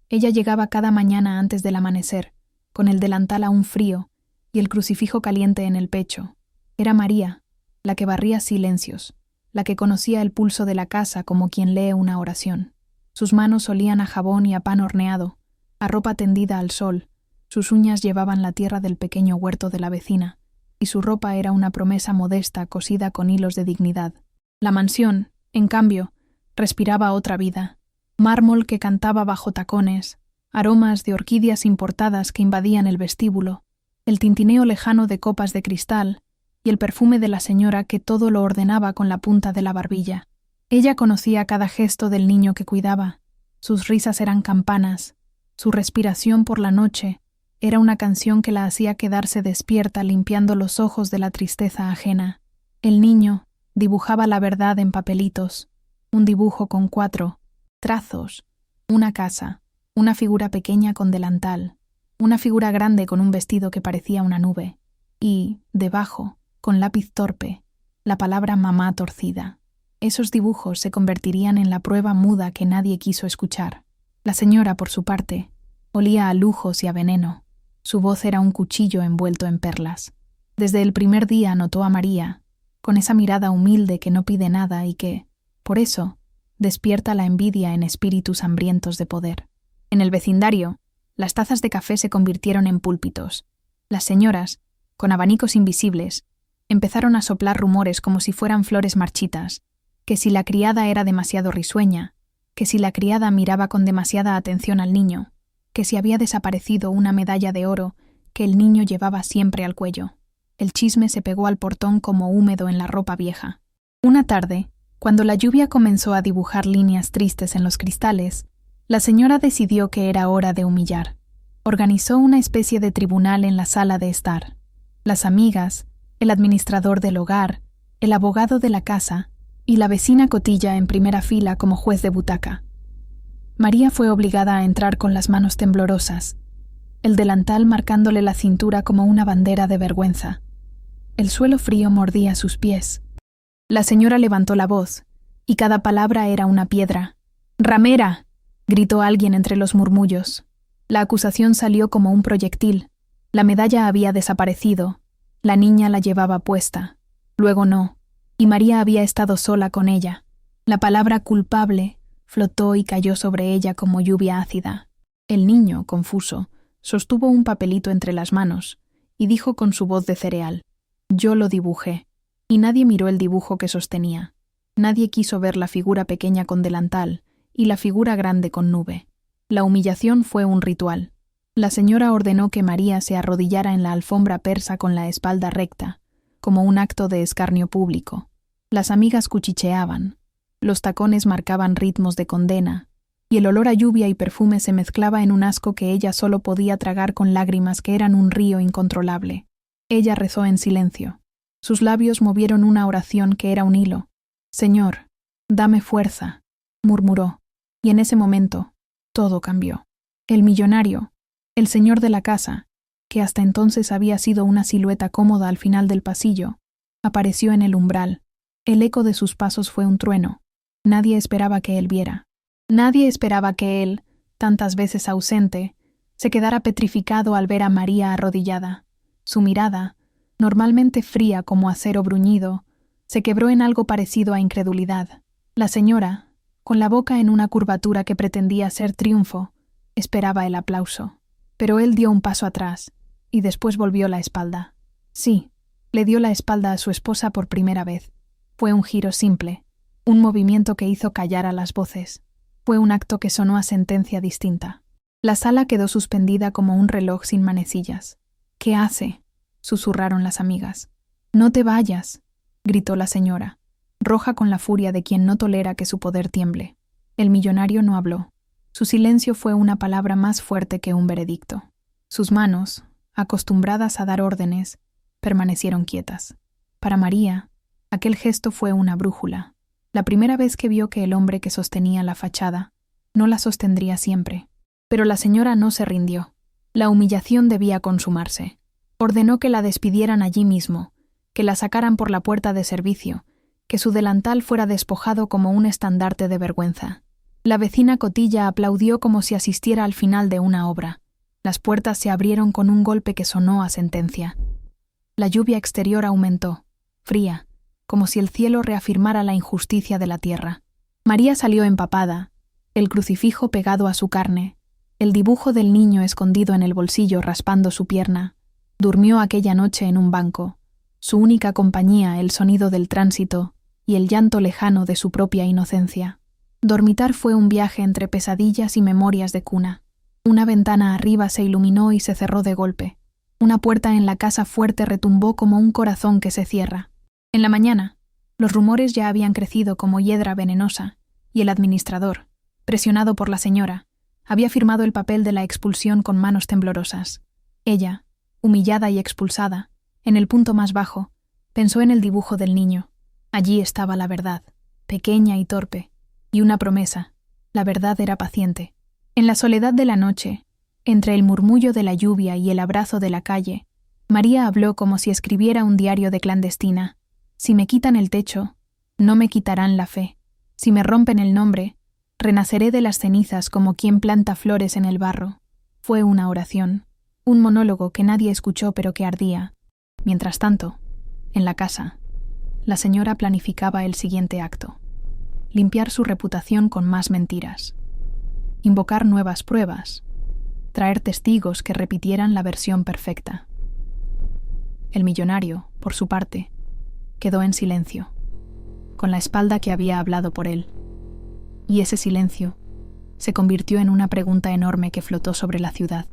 Ella llegaba cada mañana antes del amanecer, con el delantal aún frío y el crucifijo caliente en el pecho. Era María, la que barría silencios, la que conocía el pulso de la casa como quien lee una oración. Sus manos olían a jabón y a pan horneado, a ropa tendida al sol. Sus uñas llevaban la tierra del pequeño huerto de la vecina, y su ropa era una promesa modesta cosida con hilos de dignidad. La mansión, en cambio, respiraba otra vida. Mármol que cantaba bajo tacones, aromas de orquídeas importadas que invadían el vestíbulo, el tintineo lejano de copas de cristal y el perfume de la señora que todo lo ordenaba con la punta de la barbilla. Ella conocía cada gesto del niño que cuidaba. Sus risas eran campanas, su respiración por la noche era una canción que la hacía quedarse despierta limpiando los ojos de la tristeza ajena. El niño dibujaba la verdad en papelitos, un dibujo con 4 trazos, una casa, una figura pequeña con delantal, una figura grande con un vestido que parecía una nube, y, debajo, con lápiz torpe, la palabra mamá torcida. Esos dibujos se convertirían en la prueba muda que nadie quiso escuchar. La señora, por su parte, olía a lujos y a veneno. Su voz era un cuchillo envuelto en perlas. Desde el primer día notó a María, con esa mirada humilde que no pide nada y que, por eso, despierta la envidia en espíritus hambrientos de poder. En el vecindario, las tazas de café se convirtieron en púlpitos. Las señoras, con abanicos invisibles, empezaron a soplar rumores como si fueran flores marchitas, que si la criada era demasiado risueña, que si la criada miraba con demasiada atención al niño, que si había desaparecido una medalla de oro que el niño llevaba siempre al cuello. El chisme se pegó al portón como húmedo en la ropa vieja. Una tarde, cuando la lluvia comenzó a dibujar líneas tristes en los cristales, la señora decidió que era hora de humillar. Organizó una especie de tribunal en la sala de estar. Las amigas, el administrador del hogar, el abogado de la casa y la vecina Cotilla en primera fila como juez de butaca. María fue obligada a entrar con las manos temblorosas, el delantal marcándole la cintura como una bandera de vergüenza. El suelo frío mordía sus pies. La señora levantó la voz, y cada palabra era una piedra. «¡Ramera!», gritó alguien entre los murmullos. La acusación salió como un proyectil. La medalla había desaparecido. La niña la llevaba puesta. Luego no, y María había estado sola con ella. La palabra culpable flotó y cayó sobre ella como lluvia ácida. El niño, confuso, sostuvo un papelito entre las manos y dijo con su voz de cereal: «Yo lo dibujé». Y nadie miró el dibujo que sostenía. Nadie quiso ver la figura pequeña con delantal y la figura grande con nube. La humillación fue un ritual. La señora ordenó que María se arrodillara en la alfombra persa con la espalda recta, como un acto de escarnio público. Las amigas cuchicheaban. Los tacones marcaban ritmos de condena, y el olor a lluvia y perfume se mezclaba en un asco que ella solo podía tragar con lágrimas que eran un río incontrolable. Ella rezó en silencio. Sus labios movieron una oración que era un hilo. «Señor, dame fuerza», murmuró, y en ese momento todo cambió. El millonario, el señor de la casa, que hasta entonces había sido una silueta cómoda al final del pasillo, apareció en el umbral. El eco de sus pasos fue un trueno. Nadie esperaba que él viera. Nadie esperaba que él, tantas veces ausente, se quedara petrificado al ver a María arrodillada. Su mirada, normalmente fría como acero bruñido, se quebró en algo parecido a incredulidad. La señora, con la boca en una curvatura que pretendía ser triunfo, esperaba el aplauso. Pero él dio un paso atrás y después volvió la espalda. Sí, le dio la espalda a su esposa por primera vez. Fue un giro simple, un movimiento que hizo callar a las voces. Fue un acto que sonó a sentencia distinta. La sala quedó suspendida como un reloj sin manecillas. «¿Qué hace?», susurraron las amigas. «No te vayas», gritó la señora, roja con la furia de quien no tolera que su poder tiemble. El millonario no habló. Su silencio fue una palabra más fuerte que un veredicto. Sus manos, acostumbradas a dar órdenes, permanecieron quietas. Para María, aquel gesto fue una brújula. La primera vez que vio que el hombre que sostenía la fachada no la sostendría siempre. Pero la señora no se rindió. La humillación debía consumarse. Ordenó que la despidieran allí mismo, que la sacaran por la puerta de servicio, que su delantal fuera despojado como un estandarte de vergüenza. La vecina Cotilla aplaudió como si asistiera al final de una obra. Las puertas se abrieron con un golpe que sonó a sentencia. La lluvia exterior aumentó, fría, como si el cielo reafirmara la injusticia de la tierra. María salió empapada, el crucifijo pegado a su carne, el dibujo del niño escondido en el bolsillo raspando su pierna. Durmió aquella noche en un banco, su única compañía el sonido del tránsito y el llanto lejano de su propia inocencia. Dormitar fue un viaje entre pesadillas y memorias de cuna. Una ventana arriba se iluminó y se cerró de golpe. Una puerta en la casa fuerte retumbó como un corazón que se cierra. En la mañana, los rumores ya habían crecido como hiedra venenosa, y el administrador, presionado por la señora, había firmado el papel de la expulsión con manos temblorosas. Ella, humillada y expulsada, en el punto más bajo, pensó en el dibujo del niño. Allí estaba la verdad, pequeña y torpe, y una promesa. La verdad era paciente. En la soledad de la noche, entre el murmullo de la lluvia y el abrazo de la calle, María habló como si escribiera un diario de clandestina. Si me quitan el techo, no me quitarán la fe. Si me rompen el nombre, renaceré de las cenizas como quien planta flores en el barro. Fue una oración, un monólogo que nadie escuchó pero que ardía. Mientras tanto, en la casa, la señora planificaba el siguiente acto: limpiar su reputación con más mentiras, invocar nuevas pruebas, traer testigos que repitieran la versión perfecta. El millonario, por su parte, quedó en silencio, con la espalda que había hablado por él. Y ese silencio se convirtió en una pregunta enorme que flotó sobre la ciudad.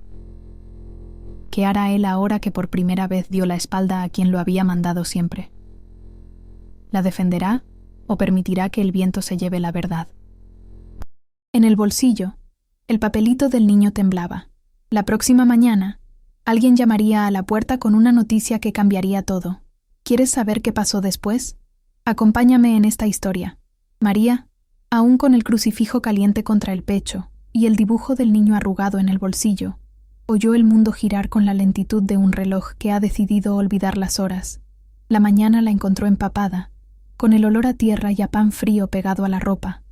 ¿Qué hará él ahora que por primera vez dio la espalda a quien lo había mandado siempre? ¿La defenderá o permitirá que el viento se lleve la verdad? En el bolsillo, el papelito del niño temblaba. La próxima mañana, alguien llamaría a la puerta con una noticia que cambiaría todo. ¿Quieres saber qué pasó después? Acompáñame en esta historia. María, aún con el crucifijo caliente contra el pecho y el dibujo del niño arrugado en el bolsillo, oyó el mundo girar con la lentitud de un reloj que ha decidido olvidar las horas. La mañana la encontró empapada, con el olor a tierra y a pan frío pegado a la ropa.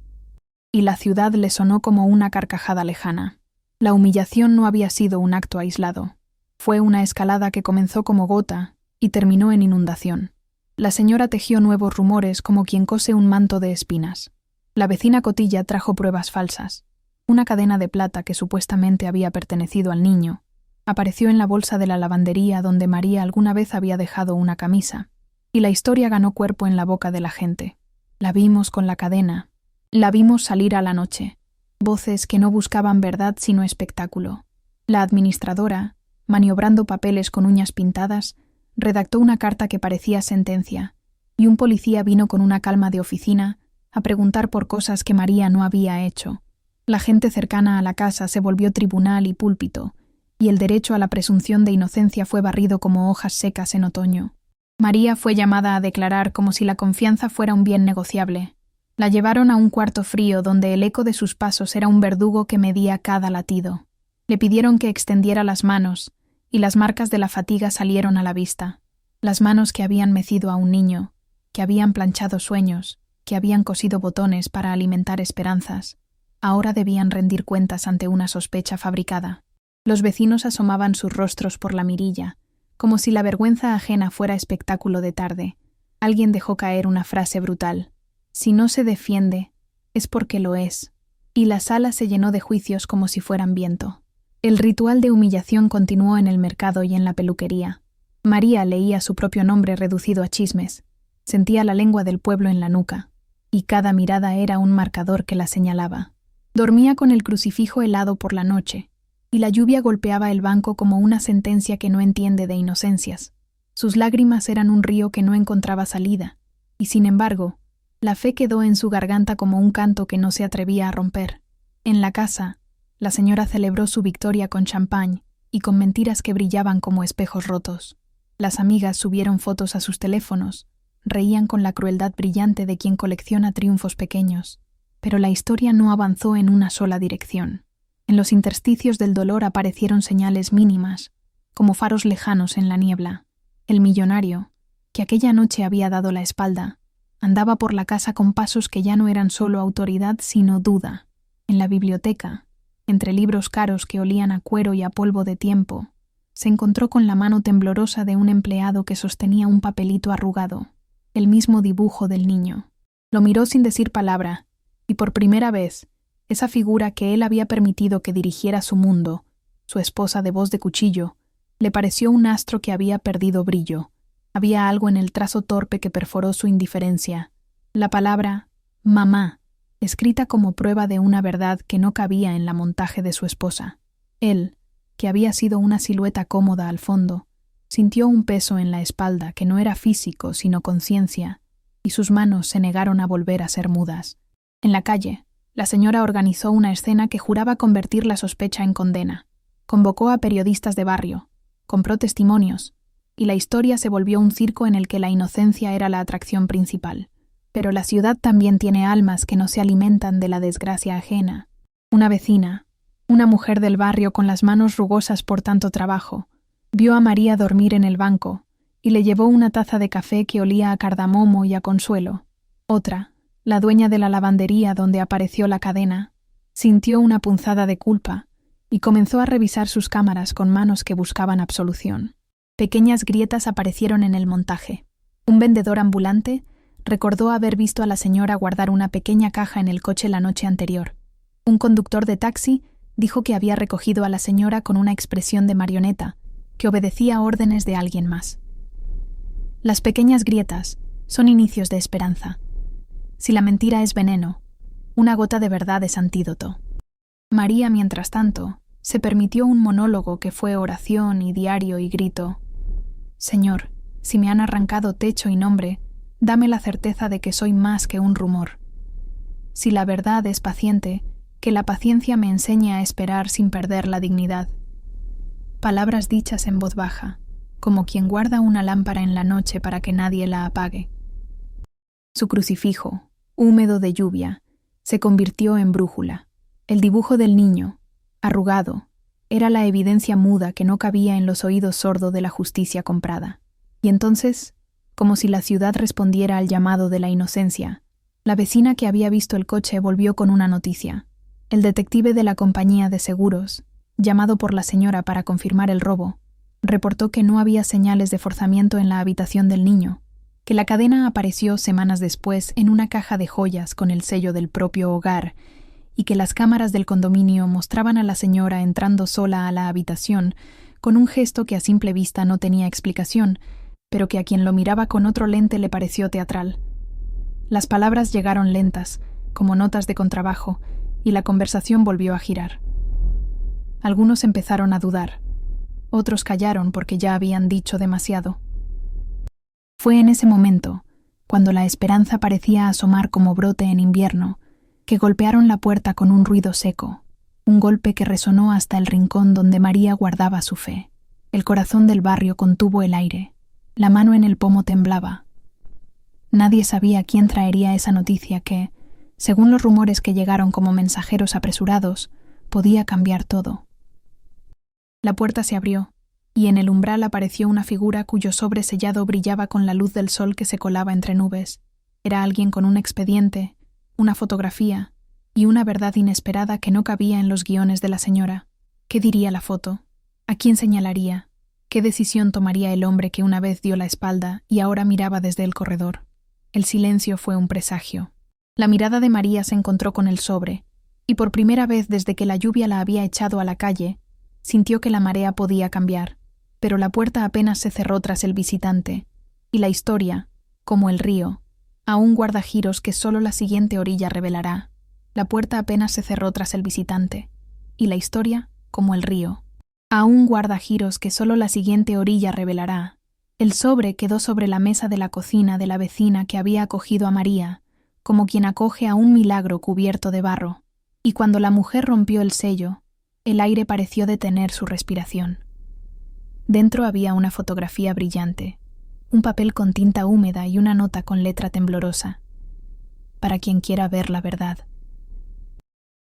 Y la ciudad le sonó como una carcajada lejana. La humillación no había sido un acto aislado. Fue una escalada que comenzó como gota y terminó en inundación. La señora tejió nuevos rumores como quien cose un manto de espinas. La vecina Cotilla trajo pruebas falsas. Una cadena de plata que supuestamente había pertenecido al niño apareció en la bolsa de la lavandería donde María alguna vez había dejado una camisa, y la historia ganó cuerpo en la boca de la gente. La vimos con la cadena, la vimos salir a la noche, voces que no buscaban verdad sino espectáculo. La administradora, maniobrando papeles con uñas pintadas, redactó una carta que parecía sentencia, y un policía vino con una calma de oficina a preguntar por cosas que María no había hecho. La gente cercana a la casa se volvió tribunal y púlpito, y el derecho a la presunción de inocencia fue barrido como hojas secas en otoño. María fue llamada a declarar como si la confianza fuera un bien negociable. La llevaron a un cuarto frío donde el eco de sus pasos era un verdugo que medía cada latido. Le pidieron que extendiera las manos, y las marcas de la fatiga salieron a la vista. Las manos que habían mecido a un niño, que habían planchado sueños, que habían cosido botones para alimentar esperanzas, ahora debían rendir cuentas ante una sospecha fabricada. Los vecinos asomaban sus rostros por la mirilla, como si la vergüenza ajena fuera espectáculo de tarde. Alguien dejó caer una frase brutal: si no se defiende, es porque lo es, y la sala se llenó de juicios como si fueran viento. El ritual de humillación continuó en el mercado y en la peluquería. María leía su propio nombre reducido a chismes, sentía la lengua del pueblo en la nuca, y cada mirada era un marcador que la señalaba. Dormía con el crucifijo helado por la noche, y la lluvia golpeaba el banco como una sentencia que no entiende de inocencias. Sus lágrimas eran un río que no encontraba salida, y sin embargo, la fe quedó en su garganta como un canto que no se atrevía a romper. En la casa, la señora celebró su victoria con champán y con mentiras que brillaban como espejos rotos. Las amigas subieron fotos a sus teléfonos, reían con la crueldad brillante de quien colecciona triunfos pequeños, pero la historia no avanzó en una sola dirección. En los intersticios del dolor aparecieron señales mínimas, como faros lejanos en la niebla. El millonario, que aquella noche había dado la espalda, andaba por la casa con pasos que ya no eran solo autoridad sino duda. En la biblioteca, entre libros caros que olían a cuero y a polvo de tiempo, se encontró con la mano temblorosa de un empleado que sostenía un papelito arrugado, el mismo dibujo del niño. Lo miró sin decir palabra, y por primera vez, esa figura que él había permitido que dirigiera su mundo, su esposa de voz de cuchillo, le pareció un astro que había perdido brillo. Había algo en el trazo torpe que perforó su indiferencia. La palabra «mamá», escrita como prueba de una verdad que no cabía en la montaje de su esposa. Él, que había sido una silueta cómoda al fondo, sintió un peso en la espalda que no era físico sino conciencia, y sus manos se negaron a volver a ser mudas. En la calle, la señora organizó una escena que juraba convertir la sospecha en condena. Convocó a periodistas de barrio, compró testimonios, y la historia se volvió un circo en el que la inocencia era la atracción principal. Pero la ciudad también tiene almas que no se alimentan de la desgracia ajena. Una vecina, una mujer del barrio con las manos rugosas por tanto trabajo, vio a María dormir en el banco y le llevó una taza de café que olía a cardamomo y a consuelo. Otra, la dueña de la lavandería donde apareció la cadena, sintió una punzada de culpa y comenzó a revisar sus cámaras con manos que buscaban absolución. Pequeñas grietas aparecieron en el montaje. Un vendedor ambulante recordó haber visto a la señora guardar una pequeña caja en el coche la noche anterior. Un conductor de taxi dijo que había recogido a la señora con una expresión de marioneta, que obedecía órdenes de alguien más. Las pequeñas grietas son inicios de esperanza. Si la mentira es veneno, una gota de verdad es antídoto. María, mientras tanto, se permitió un monólogo que fue oración y diario y grito: «Señor, si me han arrancado techo y nombre, dame la certeza de que soy más que un rumor. Si la verdad es paciente, que la paciencia me enseñe a esperar sin perder la dignidad». Palabras dichas en voz baja, como quien guarda una lámpara en la noche para que nadie la apague. Su crucifijo, húmedo de lluvia, se convirtió en brújula. El dibujo del niño, arrugado, era la evidencia muda que no cabía en los oídos sordos de la justicia comprada. Y entonces, como si la ciudad respondiera al llamado de la inocencia, la vecina que había visto el coche volvió con una noticia. El detective de la compañía de seguros, llamado por la señora para confirmar el robo, reportó que no había señales de forzamiento en la habitación del niño, que la cadena apareció semanas después en una caja de joyas con el sello del propio hogar y que las cámaras del condominio mostraban a la señora entrando sola a la habitación con un gesto que a simple vista no tenía explicación, pero que a quien lo miraba con otro lente le pareció teatral. Las palabras llegaron lentas, como notas de contrabajo, y la conversación volvió a girar. Algunos empezaron a dudar, otros callaron porque ya habían dicho demasiado. Fue en ese momento, cuando la esperanza parecía asomar como brote en invierno, que golpearon la puerta con un ruido seco, un golpe que resonó hasta el rincón donde María guardaba su fe. El corazón del barrio contuvo el aire, la mano en el pomo temblaba. Nadie sabía quién traería esa noticia que, según los rumores que llegaron como mensajeros apresurados, podía cambiar todo. La puerta se abrió, y en el umbral apareció una figura cuyo sobre sellado brillaba con la luz del sol que se colaba entre nubes. Era alguien con un expediente, una fotografía y una verdad inesperada que no cabía en los guiones de la señora. ¿Qué diría la foto? ¿A quién señalaría? ¿Qué decisión tomaría el hombre que una vez dio la espalda y ahora miraba desde el corredor? El silencio fue un presagio. La mirada de María se encontró con el sobre, y por primera vez desde que la lluvia la había echado a la calle, sintió que la marea podía cambiar, pero la puerta apenas se cerró tras el visitante, y la historia, como el río, aún guarda giros que solo la siguiente orilla revelará. La puerta apenas se cerró tras el visitante, y la historia, como el río, aún guarda giros que solo la siguiente orilla revelará. El sobre quedó sobre la mesa de la cocina de la vecina que había acogido a María, como quien acoge a un milagro cubierto de barro, y cuando la mujer rompió el sello, el aire pareció detener su respiración. Dentro había una fotografía brillante, un papel con tinta húmeda y una nota con letra temblorosa. Para quien quiera ver la verdad.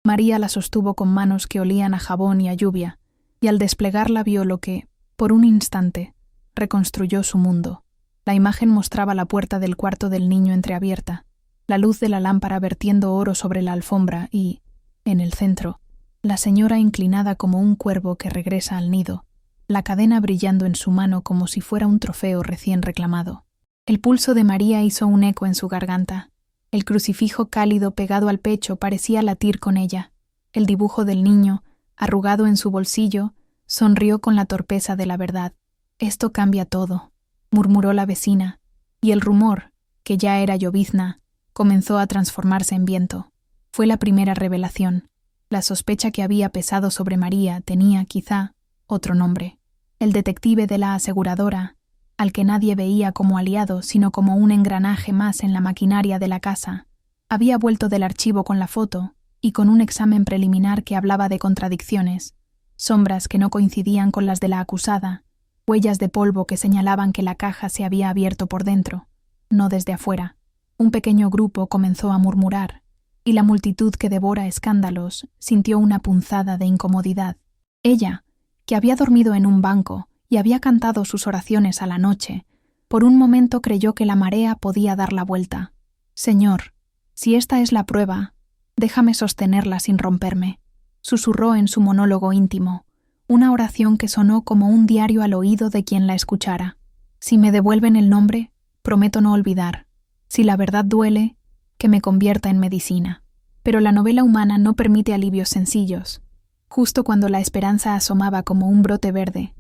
María la sostuvo con manos que olían a jabón y a lluvia, y al desplegarla vio lo que, por un instante, reconstruyó su mundo. La imagen mostraba la puerta del cuarto del niño entreabierta, la luz de la lámpara vertiendo oro sobre la alfombra y, En el centro, la señora inclinada como un cuervo que regresa al nido, la cadena brillando en su mano como si fuera un trofeo recién reclamado. El pulso de María hizo un eco en su garganta. El crucifijo cálido pegado al pecho parecía latir con ella. El dibujo del niño, arrugado en su bolsillo, sonrió con la torpeza de la verdad. «Esto cambia todo», murmuró la vecina, y el rumor, que ya era llovizna, comenzó a transformarse en viento. Fue la primera revelación. La sospecha que había pesado sobre María tenía, quizá, otro nombre. El detective de la aseguradora, al que nadie veía como aliado sino como un engranaje más en la maquinaria de la casa, había vuelto del archivo con la foto y con un examen preliminar que hablaba de contradicciones, sombras que no coincidían con las de la acusada, huellas de polvo que señalaban que la caja se había abierto por dentro, no desde afuera. Un pequeño grupo comenzó a murmurar, y la multitud que devora escándalos sintió una punzada de incomodidad. Ella, que había dormido en un banco y había cantado sus oraciones a la noche, por un momento creyó que la marea podía dar la vuelta. «Señor, si esta es la prueba, déjame sostenerla sin romperme», susurró en su monólogo íntimo, una oración que sonó como un diario al oído de quien la escuchara. «Si me devuelven el nombre, prometo no olvidar. Si la verdad duele, que me convierta en medicina». Pero la novela humana no permite alivios sencillos. Justo cuando la esperanza asomaba como un brote verde,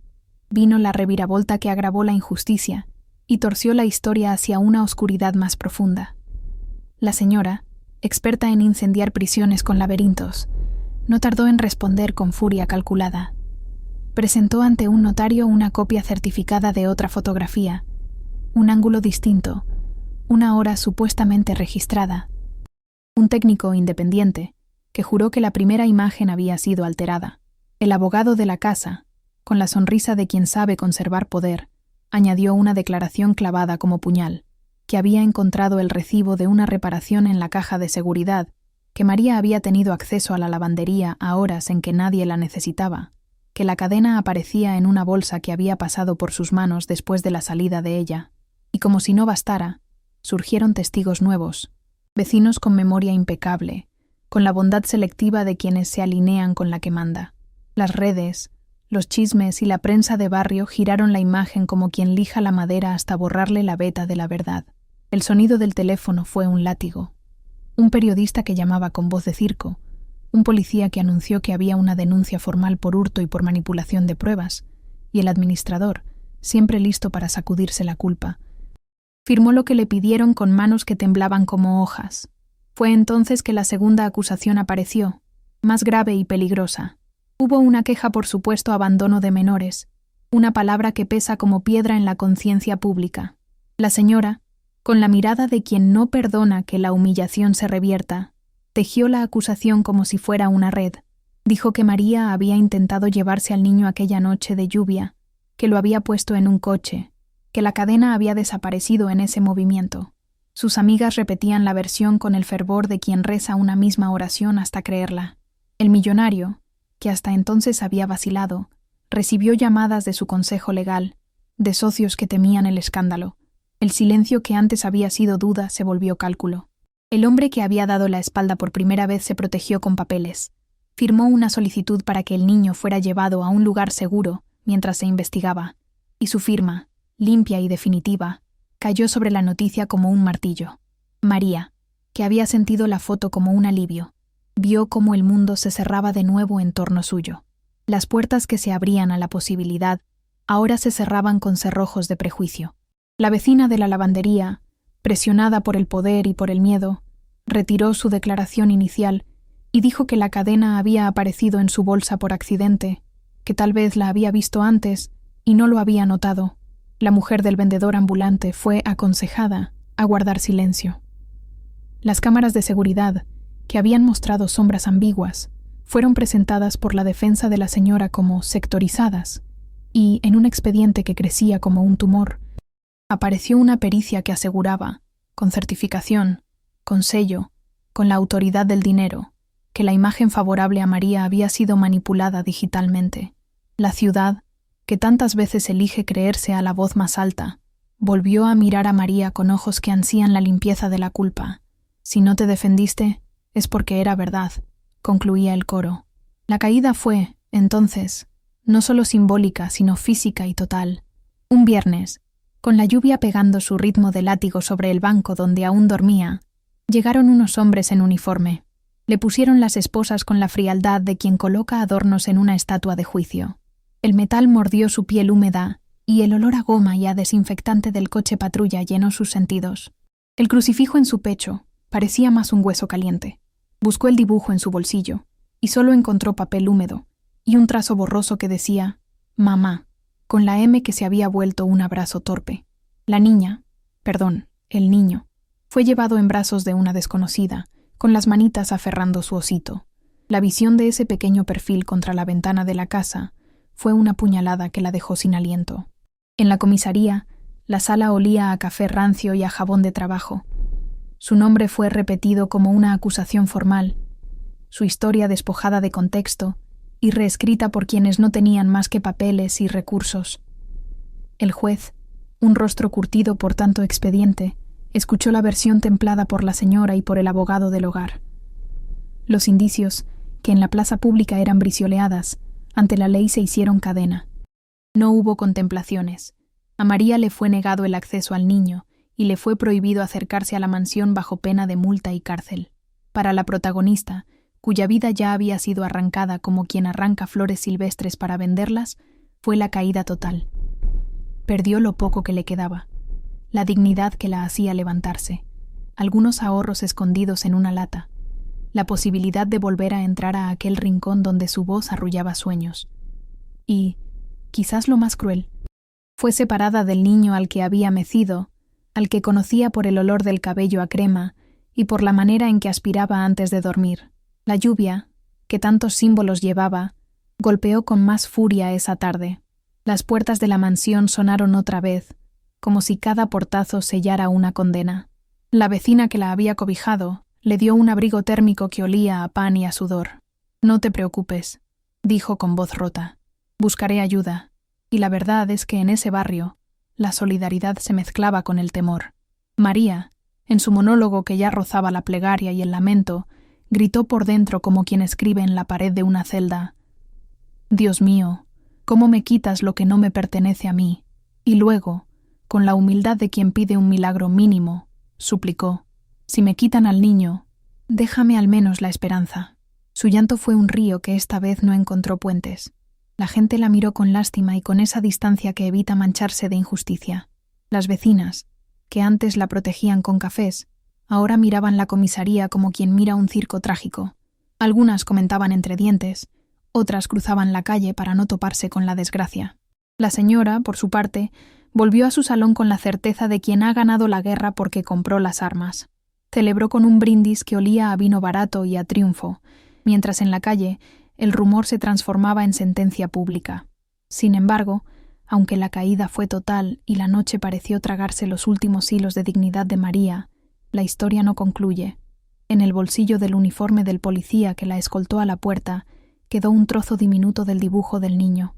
vino la reviravolta que agravó la injusticia y torció la historia hacia una oscuridad más profunda. La señora, experta en incendiar prisiones con laberintos, no tardó en responder con furia calculada. Presentó ante un notario una copia certificada de otra fotografía, un ángulo distinto, una hora supuestamente registrada. Un técnico independiente, que juró que la primera imagen había sido alterada. El abogado de la casa, con la sonrisa de quien sabe conservar poder, añadió una declaración clavada como puñal, que había encontrado el recibo de una reparación en la caja de seguridad, que María había tenido acceso a la lavandería a horas en que nadie la necesitaba, que la cadena aparecía en una bolsa que había pasado por sus manos después de la salida de ella, y como si no bastara, surgieron testigos nuevos, vecinos con memoria impecable, con la bondad selectiva de quienes se alinean con la que manda. Las redes, los chismes y la prensa de barrio giraron la imagen como quien lija la madera hasta borrarle la veta de la verdad. El sonido del teléfono fue un látigo. Un periodista que llamaba con voz de circo, un policía que anunció que había una denuncia formal por hurto y por manipulación de pruebas, y el administrador, siempre listo para sacudirse la culpa, firmó lo que le pidieron con manos que temblaban como hojas. Fue entonces que la segunda acusación apareció, más grave y peligrosa. Hubo una queja por supuesto abandono de menores, una palabra que pesa como piedra en la conciencia pública. La señora, con la mirada de quien no perdona que la humillación se revierta, tejió la acusación como si fuera una red. Dijo que María había intentado llevarse al niño aquella noche de lluvia, que lo había puesto en un coche, que la cadena había desaparecido en ese movimiento. Sus amigas repetían la versión con el fervor de quien reza una misma oración hasta creerla. El millonario, que hasta entonces había vacilado, recibió llamadas de su consejo legal, de socios que temían el escándalo. El silencio que antes había sido duda se volvió cálculo. El hombre que había dado la espalda por primera vez se protegió con papeles. Firmó una solicitud para que el niño fuera llevado a un lugar seguro mientras se investigaba, y su firma, limpia y definitiva, cayó sobre la noticia como un martillo. María, que había sentido la foto como un alivio, vio cómo el mundo se cerraba de nuevo en torno suyo. Las puertas que se abrían a la posibilidad ahora se cerraban con cerrojos de prejuicio. La vecina de la lavandería, presionada por el poder y por el miedo, retiró su declaración inicial y dijo que la cadena había aparecido en su bolsa por accidente, que tal vez la había visto antes y no lo había notado. La mujer del vendedor ambulante fue aconsejada a guardar silencio. Las cámaras de seguridad, que habían mostrado sombras ambiguas, fueron presentadas por la defensa de la señora como sectorizadas, y, en un expediente que crecía como un tumor, apareció una pericia que aseguraba, con certificación, con sello, con la autoridad del dinero, que la imagen favorable a María había sido manipulada digitalmente. La ciudad, que tantas veces elige creerse a la voz más alta, volvió a mirar a María con ojos que ansían la limpieza de la culpa. Si no te defendiste, es porque era verdad. concluía el coro. La caída fue, entonces, no solo simbólica, sino física y total. Un viernes, con la lluvia pegando su ritmo de látigo sobre el banco donde aún dormía, llegaron unos hombres en uniforme. Le pusieron las esposas con la frialdad de quien coloca adornos en una estatua de juicio. El metal mordió su piel húmeda y el olor a goma y a desinfectante del coche patrulla llenó sus sentidos. El crucifijo en su pecho parecía más un hueso caliente. Buscó el dibujo en su bolsillo y solo encontró papel húmedo y un trazo borroso que decía «Mamá», con la M que se había vuelto un abrazo torpe. El niño, fue llevado en brazos de una desconocida, con las manitas aferrando su osito. La visión de ese pequeño perfil contra la ventana de la casa fue una puñalada que la dejó sin aliento. En la comisaría, la sala olía a café rancio y a jabón de trabajo. Su nombre fue repetido como una acusación formal, su historia despojada de contexto y reescrita por quienes no tenían más que papeles y recursos. El juez, un rostro curtido por tanto expediente, escuchó la versión templada por la señora y por el abogado del hogar. Los indicios, que en la plaza pública eran brisoleadas, ante la ley se hicieron cadena. No hubo contemplaciones. A María le fue negado el acceso al niño y le fue prohibido acercarse a la mansión bajo pena de multa y cárcel. Para la protagonista, cuya vida ya había sido arrancada como quien arranca flores silvestres para venderlas, fue la caída total. Perdió lo poco que le quedaba, la dignidad que la hacía levantarse, algunos ahorros escondidos en una lata, la posibilidad de volver a entrar a aquel rincón donde su voz arrullaba sueños. Y, quizás lo más cruel, fue separada del niño al que había mecido, al que conocía por el olor del cabello a crema y por la manera en que aspiraba antes de dormir. La lluvia, que tantos símbolos llevaba, golpeó con más furia esa tarde. Las puertas de la mansión sonaron otra vez, como si cada portazo sellara una condena. La vecina que la había cobijado le dio un abrigo térmico que olía a pan y a sudor. «No te preocupes», dijo con voz rota. «Buscaré ayuda». Y la verdad es que en ese barrio la solidaridad se mezclaba con el temor. María, en su monólogo que ya rozaba la plegaria y el lamento, gritó por dentro como quien escribe en la pared de una celda: «Dios mío, ¿cómo me quitas lo que no me pertenece a mí?» Y luego, con la humildad de quien pide un milagro mínimo, suplicó: «Si me quitan al niño, déjame al menos la esperanza». Su llanto fue un río que esta vez no encontró puentes. La gente la miró con lástima y con esa distancia que evita mancharse de injusticia. Las vecinas, que antes la protegían con cafés, ahora miraban la comisaría como quien mira un circo trágico. Algunas comentaban entre dientes, otras cruzaban la calle para no toparse con la desgracia. La señora, por su parte, volvió a su salón con la certeza de quien ha ganado la guerra porque compró las armas. Celebró con un brindis que olía a vino barato y a triunfo, mientras en la calle el rumor se transformaba en sentencia pública. Sin embargo, aunque la caída fue total y la noche pareció tragarse los últimos hilos de dignidad de María, la historia no concluye. En el bolsillo del uniforme del policía que la escoltó a la puerta quedó un trozo diminuto del dibujo del niño,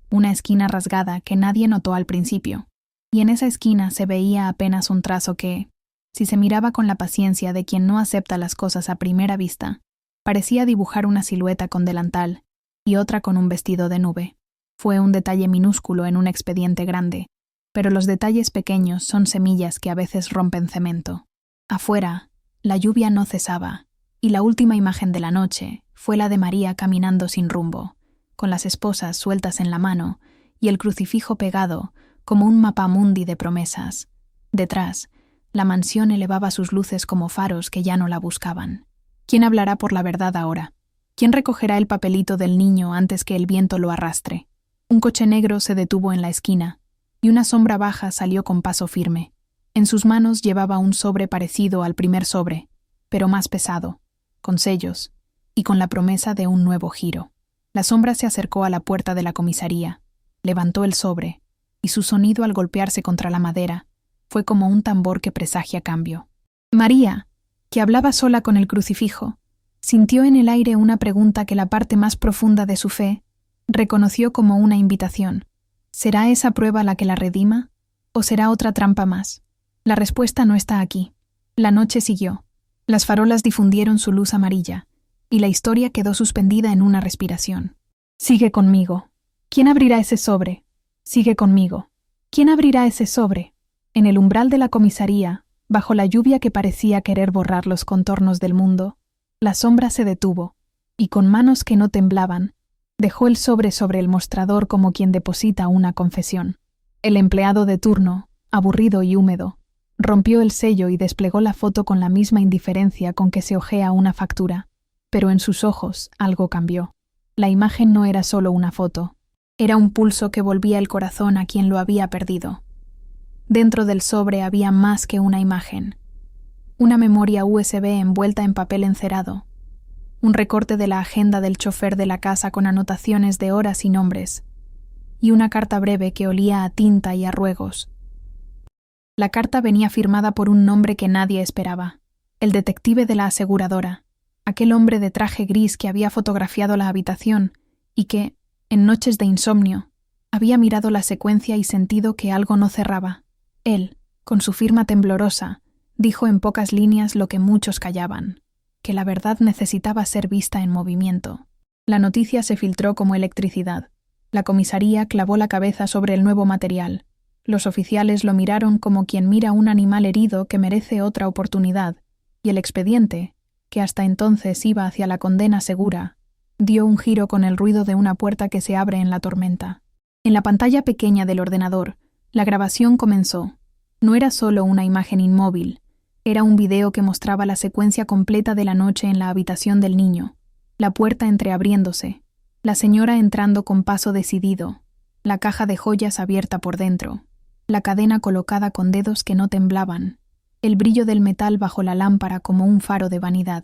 una esquina rasgada que nadie notó al principio, y en esa esquina se veía apenas un trazo que, si se miraba con la paciencia de quien no acepta las cosas a primera vista, parecía dibujar una silueta con delantal y otra con un vestido de nube. Fue un detalle minúsculo en un expediente grande, pero los detalles pequeños son semillas que a veces rompen cemento. Afuera, la lluvia no cesaba, y la última imagen de la noche fue la de María caminando sin rumbo, con las esposas sueltas en la mano y el crucifijo pegado como un mapamundi de promesas. Detrás, la mansión elevaba sus luces como faros que ya no la buscaban. ¿Quién hablará por la verdad ahora? ¿Quién recogerá el papelito del niño antes que el viento lo arrastre? Un coche negro se detuvo en la esquina, y una sombra baja salió con paso firme. En sus manos llevaba un sobre parecido al primer sobre, pero más pesado, con sellos, y con la promesa de un nuevo giro. La sombra se acercó a la puerta de la comisaría, levantó el sobre, y su sonido al golpearse contra la madera fue como un tambor que presagia cambio. María, que hablaba sola con el crucifijo, sintió en el aire una pregunta que la parte más profunda de su fe reconoció como una invitación. ¿Será esa prueba la que la redima? ¿O será otra trampa más? La respuesta no está aquí. La noche siguió. Las farolas difundieron su luz amarilla, y la historia quedó suspendida en una respiración. «Sigue conmigo. ¿Quién abrirá ese sobre? Sigue conmigo. ¿Quién abrirá ese sobre?» En el umbral de la comisaría, bajo la lluvia que parecía querer borrar los contornos del mundo, la sombra se detuvo, y con manos que no temblaban, dejó el sobre el mostrador como quien deposita una confesión. El empleado de turno, aburrido y húmedo, rompió el sello y desplegó la foto con la misma indiferencia con que se hojea una factura, pero en sus ojos algo cambió. La imagen no era solo una foto, era un pulso que volvía el corazón a quien lo había perdido. Dentro del sobre había más que una imagen. Una memoria USB envuelta en papel encerado, un recorte de la agenda del chofer de la casa con anotaciones de horas y nombres, y una carta breve que olía a tinta y a ruegos. La carta venía firmada por un nombre que nadie esperaba, el detective de la aseguradora, aquel hombre de traje gris que había fotografiado la habitación y que, en noches de insomnio, había mirado la secuencia y sentido que algo no cerraba. Él, con su firma temblorosa, dijo en pocas líneas lo que muchos callaban, que la verdad necesitaba ser vista en movimiento. La noticia se filtró como electricidad. La comisaría clavó la cabeza sobre el nuevo material. Los oficiales lo miraron como quien mira un animal herido que merece otra oportunidad, y el expediente, que hasta entonces iba hacia la condena segura, dio un giro con el ruido de una puerta que se abre en la tormenta. En la pantalla pequeña del ordenador, la grabación comenzó. No era solo una imagen inmóvil, era un video que mostraba la secuencia completa de la noche en la habitación del niño, la puerta entreabriéndose, la señora entrando con paso decidido, la caja de joyas abierta por dentro, la cadena colocada con dedos que no temblaban, el brillo del metal bajo la lámpara como un faro de vanidad.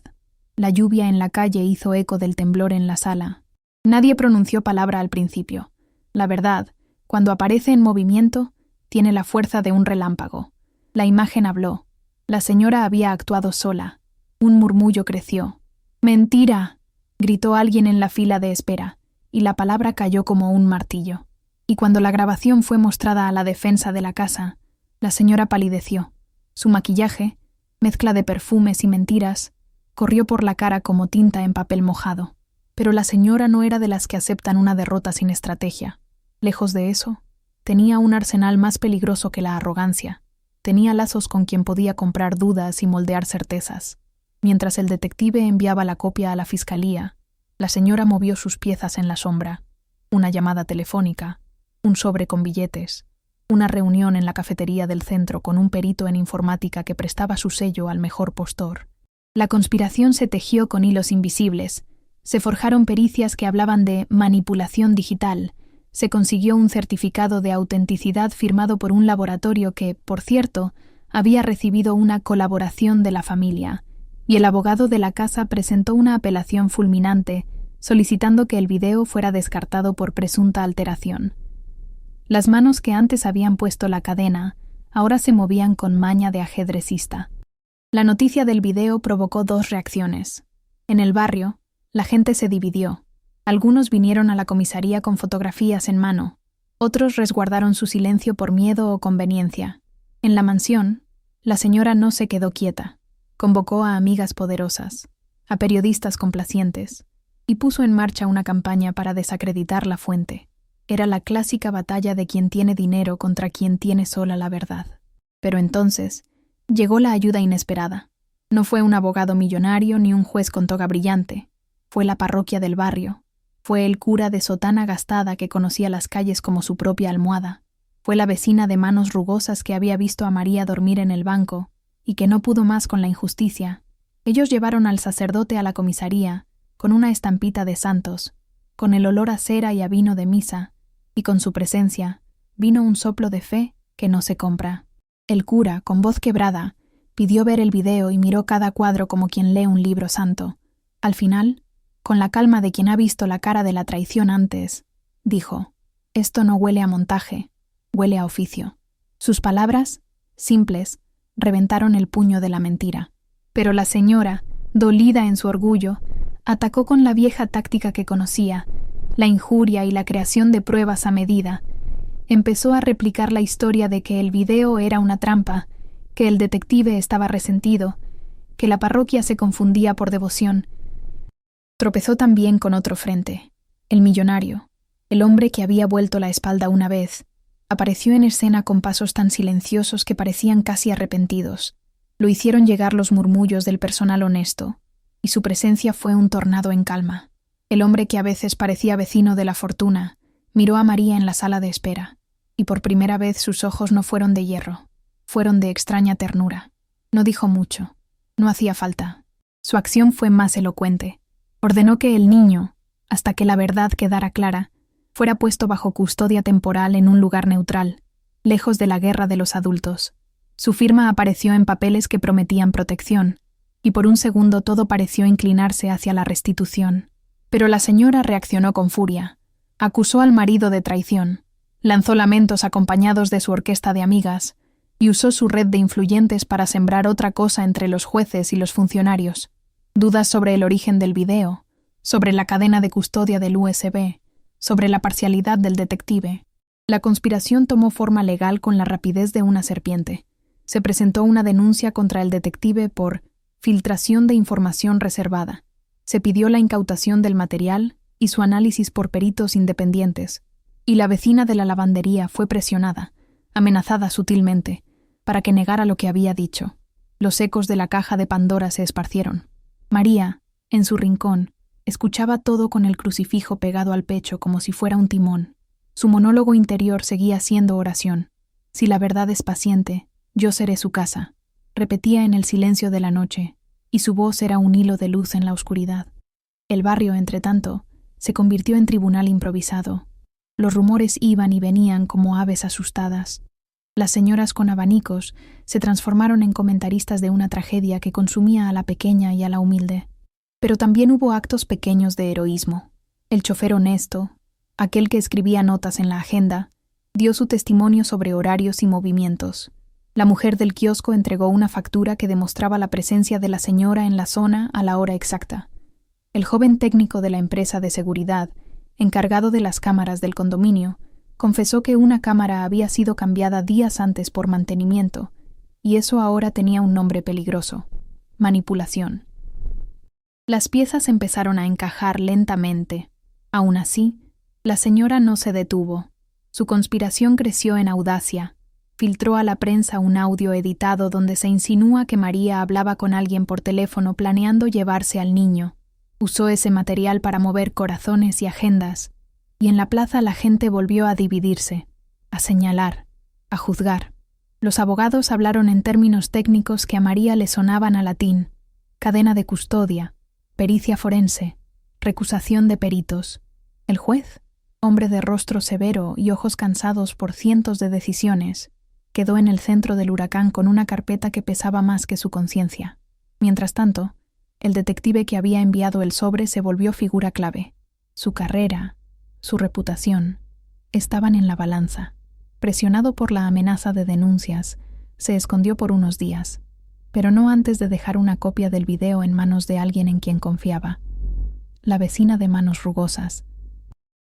La lluvia en la calle hizo eco del temblor en la sala. Nadie pronunció palabra al principio. La verdad, cuando aparece en movimiento, tiene la fuerza de un relámpago. La imagen habló. La señora había actuado sola. Un murmullo creció. «¡Mentira!», gritó alguien en la fila de espera, y la palabra cayó como un martillo. Y cuando la grabación fue mostrada a la defensa de la casa, la señora palideció. Su maquillaje, mezcla de perfumes y mentiras, corrió por la cara como tinta en papel mojado. Pero la señora no era de las que aceptan una derrota sin estrategia. Lejos de eso, tenía un arsenal más peligroso que la arrogancia. Tenía lazos con quien podía comprar dudas y moldear certezas. Mientras el detective enviaba la copia a la fiscalía, la señora movió sus piezas en la sombra. Una llamada telefónica, un sobre con billetes, una reunión en la cafetería del centro con un perito en informática que prestaba su sello al mejor postor. La conspiración se tejió con hilos invisibles. Se forjaron pericias que hablaban de manipulación digital. Se consiguió un certificado de autenticidad firmado por un laboratorio que, por cierto, había recibido una colaboración de la familia, y el abogado de la casa presentó una apelación fulminante, solicitando que el video fuera descartado por presunta alteración. Las manos que antes habían puesto la cadena ahora se movían con maña de ajedrecista. La noticia del video provocó dos reacciones. En el barrio, la gente se dividió. Algunos vinieron a la comisaría con fotografías en mano, otros resguardaron su silencio por miedo o conveniencia. En la mansión, la señora no se quedó quieta. Convocó a amigas poderosas, a periodistas complacientes, y puso en marcha una campaña para desacreditar la fuente. Era la clásica batalla de quien tiene dinero contra quien tiene sola la verdad. Pero entonces, llegó la ayuda inesperada. No fue un abogado millonario ni un juez con toga brillante. Fue la parroquia del barrio. Fue el cura de sotana gastada que conocía las calles como su propia almohada. Fue la vecina de manos rugosas que había visto a María dormir en el banco y que no pudo más con la injusticia. Ellos llevaron al sacerdote a la comisaría con una estampita de santos, con el olor a cera y a vino de misa, y con su presencia vino un soplo de fe que no se compra. El cura, con voz quebrada, pidió ver el video y miró cada cuadro como quien lee un libro santo. Al final, con la calma de quien ha visto la cara de la traición antes, dijo: «Esto no huele a montaje, huele a oficio». Sus palabras, simples, reventaron el puño de la mentira. Pero la señora, dolida en su orgullo, atacó con la vieja táctica que conocía, la injuria y la creación de pruebas a medida. Empezó a replicar la historia de que el video era una trampa, que el detective estaba resentido, que la parroquia se confundía por devoción. Tropezó también con otro frente. El millonario, el hombre que había vuelto la espalda una vez, apareció en escena con pasos tan silenciosos que parecían casi arrepentidos. Lo hicieron llegar los murmullos del personal honesto, y su presencia fue un tornado en calma. El hombre que a veces parecía vecino de la fortuna miró a María en la sala de espera, y por primera vez sus ojos no fueron de hierro, fueron de extraña ternura. No dijo mucho, no hacía falta. Su acción fue más elocuente. Ordenó que el niño, hasta que la verdad quedara clara, fuera puesto bajo custodia temporal en un lugar neutral, lejos de la guerra de los adultos. Su firma apareció en papeles que prometían protección, y por un segundo todo pareció inclinarse hacia la restitución. Pero la señora reaccionó con furia. Acusó al marido de traición, lanzó lamentos acompañados de su orquesta de amigas y usó su red de influyentes para sembrar otra cosa entre los jueces y los funcionarios. Dudas sobre el origen del video, sobre la cadena de custodia del USB, sobre la parcialidad del detective. La conspiración tomó forma legal con la rapidez de una serpiente. Se presentó una denuncia contra el detective por filtración de información reservada. Se pidió la incautación del material y su análisis por peritos independientes, y la vecina de la lavandería fue presionada, amenazada sutilmente, para que negara lo que había dicho. Los ecos de la caja de Pandora se esparcieron. María, en su rincón, escuchaba todo con el crucifijo pegado al pecho como si fuera un timón. Su monólogo interior seguía siendo oración. Si la verdad es paciente, yo seré su casa, repetía en el silencio de la noche, y su voz era un hilo de luz en la oscuridad. El barrio, entretanto, se convirtió en tribunal improvisado. Los rumores iban y venían como aves asustadas. Las señoras con abanicos se transformaron en comentaristas de una tragedia que consumía a la pequeña y a la humilde. Pero también hubo actos pequeños de heroísmo. El chofer honesto, aquel que escribía notas en la agenda, dio su testimonio sobre horarios y movimientos. La mujer del kiosco entregó una factura que demostraba la presencia de la señora en la zona a la hora exacta. El joven técnico de la empresa de seguridad, encargado de las cámaras del condominio, confesó que una cámara había sido cambiada días antes por mantenimiento, y eso ahora tenía un nombre peligroso: manipulación. Las piezas empezaron a encajar lentamente. Aún así, la señora no se detuvo. Su conspiración creció en audacia. Filtró a la prensa un audio editado donde se insinúa que María hablaba con alguien por teléfono planeando llevarse al niño. Usó ese material para mover corazones y agendas, y en la plaza la gente volvió a dividirse, a señalar, a juzgar. Los abogados hablaron en términos técnicos que a María le sonaban a latín: cadena de custodia, pericia forense, recusación de peritos. El juez, hombre de rostro severo y ojos cansados por cientos de decisiones, quedó en el centro del huracán con una carpeta que pesaba más que su conciencia. Mientras tanto, el detective que había enviado el sobre se volvió figura clave. Su carrera, su reputación, estaban en la balanza. Presionado por la amenaza de denuncias, se escondió por unos días, pero no antes de dejar una copia del video en manos de alguien en quien confiaba: la vecina de manos rugosas,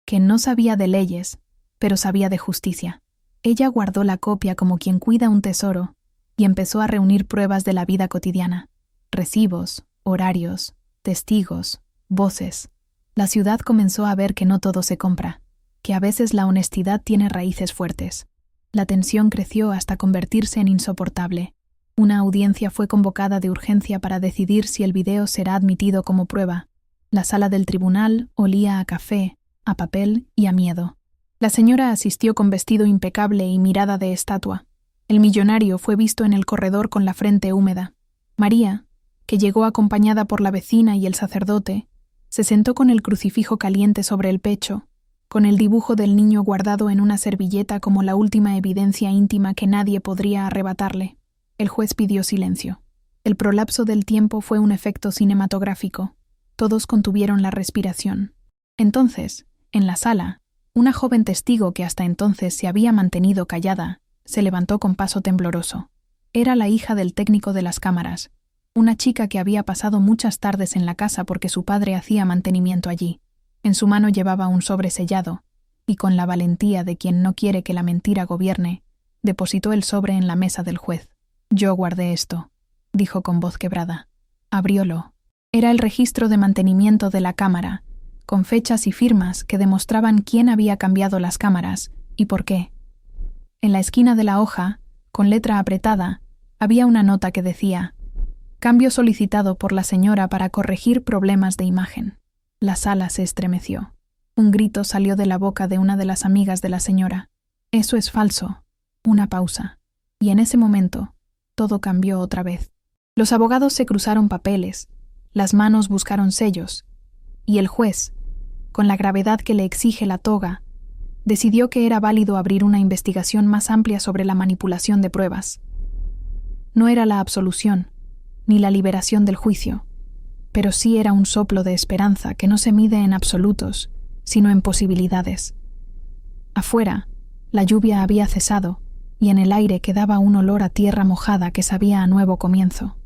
que no sabía de leyes, pero sabía de justicia. Ella guardó la copia como quien cuida un tesoro y empezó a reunir pruebas de la vida cotidiana: recibos, horarios, testigos, voces. La ciudad comenzó a ver que no todo se compra, que a veces la honestidad tiene raíces fuertes. La tensión creció hasta convertirse en insoportable. Una audiencia fue convocada de urgencia para decidir si el video será admitido como prueba. La sala del tribunal olía a café, a papel y a miedo. La señora asistió con vestido impecable y mirada de estatua. El millonario fue visto en el corredor con la frente húmeda. María, que llegó acompañada por la vecina y el sacerdote, se sentó con el crucifijo caliente sobre el pecho, con el dibujo del niño guardado en una servilleta como la última evidencia íntima que nadie podría arrebatarle. El juez pidió silencio. El prolapso del tiempo fue un efecto cinematográfico. Todos contuvieron la respiración. Entonces, en la sala, una joven testigo que hasta entonces se había mantenido callada, se levantó con paso tembloroso. Era la hija del técnico de las cámaras, una chica que había pasado muchas tardes en la casa porque su padre hacía mantenimiento allí. En su mano llevaba un sobre sellado, y con la valentía de quien no quiere que la mentira gobierne, depositó el sobre en la mesa del juez. «Yo guardé esto», dijo con voz quebrada. Abriólo. Era el registro de mantenimiento de la cámara, con fechas y firmas que demostraban quién había cambiado las cámaras y por qué. En la esquina de la hoja, con letra apretada, había una nota que decía: «Cambio solicitado por la señora para corregir problemas de imagen». La sala se estremeció. Un grito salió de la boca de una de las amigas de la señora. «Eso es falso». Una pausa. Y en ese momento, todo cambió otra vez. Los abogados se cruzaron papeles, las manos buscaron sellos, y el juez, con la gravedad que le exige la toga, decidió que era válido abrir una investigación más amplia sobre la manipulación de pruebas. No era la absolución, ni la liberación del juicio, pero sí era un soplo de esperanza que no se mide en absolutos, sino en posibilidades. Afuera, la lluvia había cesado, y en el aire quedaba un olor a tierra mojada que sabía a nuevo comienzo.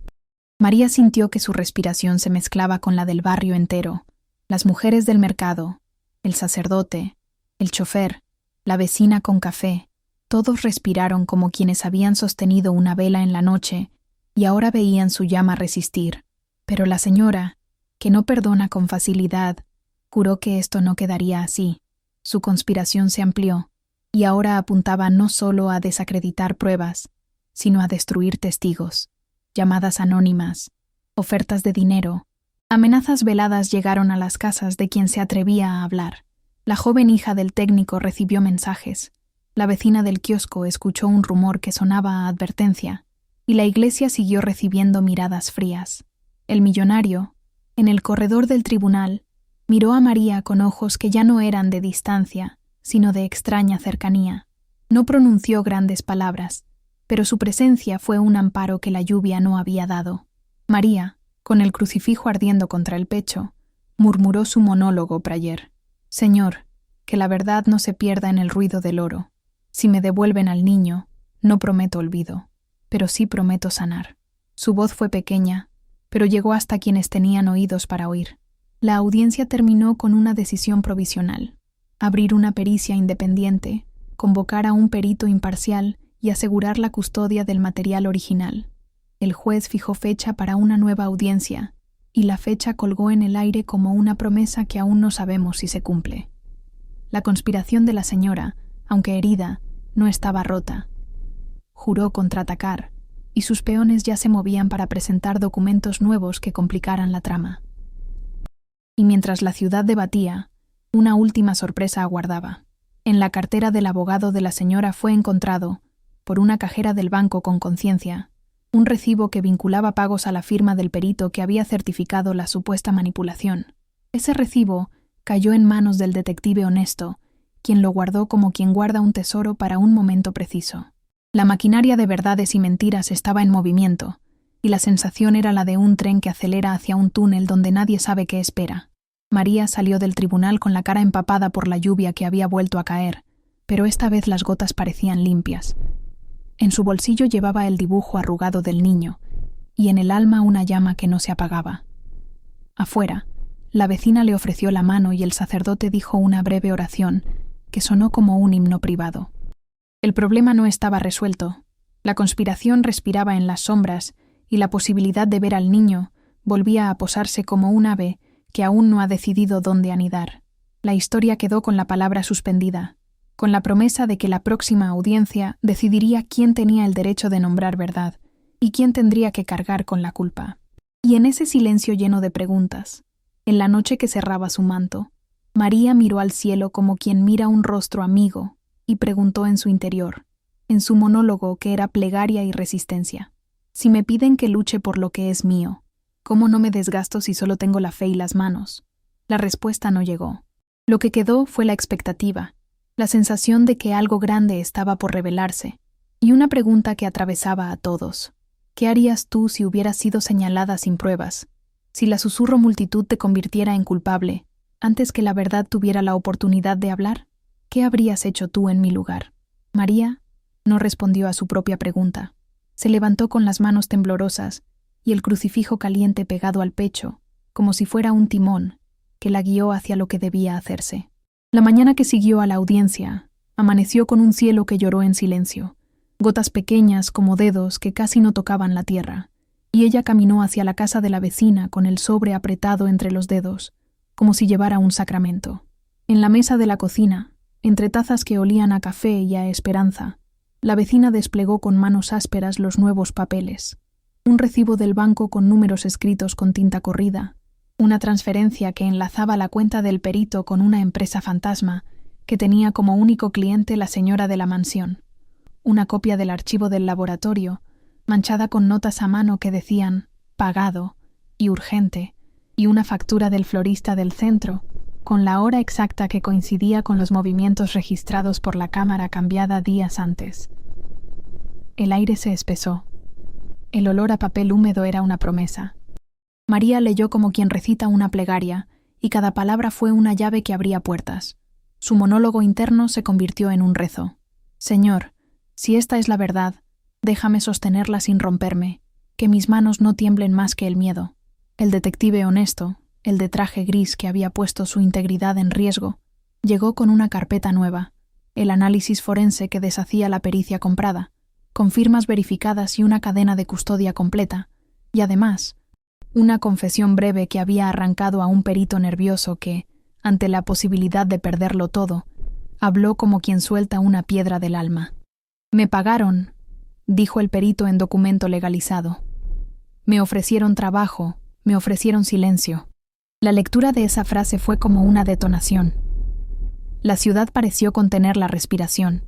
María sintió que su respiración se mezclaba con la del barrio entero, las mujeres del mercado, el sacerdote, el chofer, la vecina con café. Todos respiraron como quienes habían sostenido una vela en la noche y ahora veían su llama resistir. Pero la señora, que no perdona con facilidad, juró que esto no quedaría así. Su conspiración se amplió, y ahora apuntaba no solo a desacreditar pruebas, sino a destruir testigos. Llamadas anónimas, ofertas de dinero, amenazas veladas llegaron a las casas de quien se atrevía a hablar. La joven hija del técnico recibió mensajes, la vecina del kiosco escuchó un rumor que sonaba a advertencia, y la iglesia siguió recibiendo miradas frías. El millonario, en el corredor del tribunal, miró a María con ojos que ya no eran de distancia, sino de extraña cercanía. No pronunció grandes palabras, pero su presencia fue un amparo que la lluvia no había dado. María, con el crucifijo ardiendo contra el pecho, murmuró su monólogo prayer. «Señor, que la verdad no se pierda en el ruido del oro. Si me devuelven al niño, no prometo olvido, pero sí prometo sanar». Su voz fue pequeña, pero llegó hasta quienes tenían oídos para oír. La audiencia terminó con una decisión provisional: abrir una pericia independiente, convocar a un perito imparcial y asegurar la custodia del material original. El juez fijó fecha para una nueva audiencia, y la fecha colgó en el aire como una promesa que aún no sabemos si se cumple. La conspiración de la señora, aunque herida, no estaba rota. Juró contraatacar, y sus peones ya se movían para presentar documentos nuevos que complicaran la trama. Y mientras la ciudad debatía, una última sorpresa aguardaba. En la cartera del abogado de la señora fue encontrado, por una cajera del banco con conciencia, un recibo que vinculaba pagos a la firma del perito que había certificado la supuesta manipulación. Ese recibo cayó en manos del detective honesto, quien lo guardó como quien guarda un tesoro para un momento preciso. La maquinaria de verdades y mentiras estaba en movimiento, y la sensación era la de un tren que acelera hacia un túnel donde nadie sabe qué espera. María salió del tribunal con la cara empapada por la lluvia que había vuelto a caer, pero esta vez las gotas parecían limpias. En su bolsillo llevaba el dibujo arrugado del niño, y en el alma una llama que no se apagaba. Afuera, la vecina le ofreció la mano y el sacerdote dijo una breve oración que sonó como un himno privado. El problema no estaba resuelto. La conspiración respiraba en las sombras y la posibilidad de ver al niño volvía a posarse como un ave que aún no ha decidido dónde anidar. La historia quedó con la palabra suspendida, con la promesa de que la próxima audiencia decidiría quién tenía el derecho de nombrar verdad y quién tendría que cargar con la culpa. Y en ese silencio lleno de preguntas, en la noche que cerraba su manto, María miró al cielo como quien mira un rostro amigo y preguntó en su interior, en su monólogo que era plegaria y resistencia: si me piden que luche por lo que es mío, ¿cómo no me desgasto si solo tengo la fe y las manos? La respuesta no llegó. Lo que quedó fue la expectativa, la sensación de que algo grande estaba por revelarse, y una pregunta que atravesaba a todos. ¿Qué harías tú si hubieras sido señalada sin pruebas? Si la susurro multitud te convirtiera en culpable, antes que la verdad tuviera la oportunidad de hablar, ¿qué habrías hecho tú en mi lugar? María no respondió a su propia pregunta. Se levantó con las manos temblorosas y el crucifijo caliente pegado al pecho, como si fuera un timón que la guió hacia lo que debía hacerse. La mañana que siguió a la audiencia amaneció con un cielo que lloró en silencio, gotas pequeñas como dedos que casi no tocaban la tierra, y ella caminó hacia la casa de la vecina con el sobre apretado entre los dedos, como si llevara un sacramento. En la mesa de la cocina, entre tazas que olían a café y a esperanza, la vecina desplegó con manos ásperas los nuevos papeles. Un recibo del banco con números escritos con tinta corrida, una transferencia que enlazaba la cuenta del perito con una empresa fantasma que tenía como único cliente la señora de la mansión, una copia del archivo del laboratorio, manchada con notas a mano que decían «pagado» y «urgente», y una factura del florista del centro, con la hora exacta que coincidía con los movimientos registrados por la cámara cambiada días antes. El aire se espesó. El olor a papel húmedo era una promesa. María leyó como quien recita una plegaria, y cada palabra fue una llave que abría puertas. Su monólogo interno se convirtió en un rezo. «Señor, si esta es la verdad, déjame sostenerla sin romperme, que mis manos no tiemblen más que el miedo». El detective honesto, el de traje gris que había puesto su integridad en riesgo, llegó con una carpeta nueva, el análisis forense que deshacía la pericia comprada, con firmas verificadas y una cadena de custodia completa, y además, una confesión breve que había arrancado a un perito nervioso que, ante la posibilidad de perderlo todo, habló como quien suelta una piedra del alma. «Me pagaron», dijo el perito en documento legalizado. «Me ofrecieron trabajo, me ofrecieron silencio». La lectura de esa frase fue como una detonación. La ciudad pareció contener la respiración.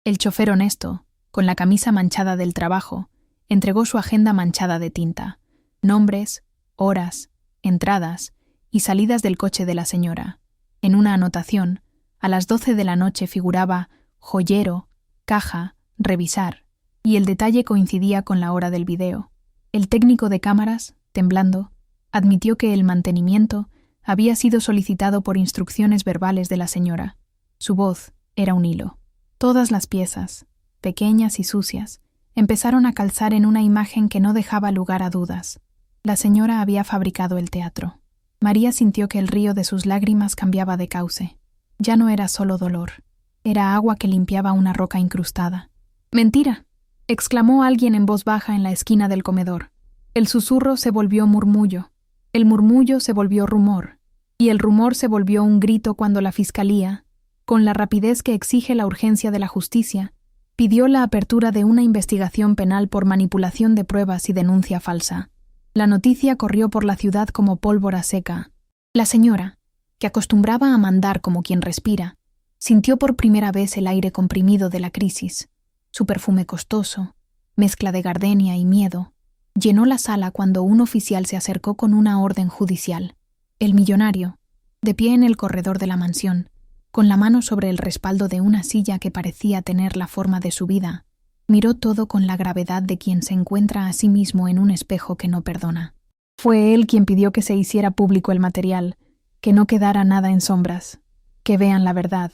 El chofer honesto, con la camisa manchada del trabajo, entregó su agenda manchada de tinta, nombres, horas, entradas y salidas del coche de la señora. En una anotación, a las 12 de la noche figuraba joyero, caja, revisar, y el detalle coincidía con la hora del video. El técnico de cámaras, temblando, admitió que el mantenimiento había sido solicitado por instrucciones verbales de la señora. Su voz era un hilo. Todas las piezas, pequeñas y sucias, empezaron a calzar en una imagen que no dejaba lugar a dudas. La señora había fabricado el teatro. María sintió que el río de sus lágrimas cambiaba de cauce. Ya no era solo dolor, era agua que limpiaba una roca incrustada. «¡Mentira!», exclamó alguien en voz baja en la esquina del comedor. El susurro se volvió murmullo, el murmullo se volvió rumor, y el rumor se volvió un grito cuando la fiscalía, con la rapidez que exige la urgencia de la justicia, pidió la apertura de una investigación penal por manipulación de pruebas y denuncia falsa. La noticia corrió por la ciudad como pólvora seca. La señora, que acostumbraba a mandar como quien respira, sintió por primera vez el aire comprimido de la crisis. Su perfume costoso, mezcla de gardenia y miedo, llenó la sala cuando un oficial se acercó con una orden judicial. El millonario, de pie en el corredor de la mansión, con la mano sobre el respaldo de una silla que parecía tener la forma de su vida, miró todo con la gravedad de quien se encuentra a sí mismo en un espejo que no perdona. Fue él quien pidió que se hiciera público el material, que no quedara nada en sombras, que vean la verdad.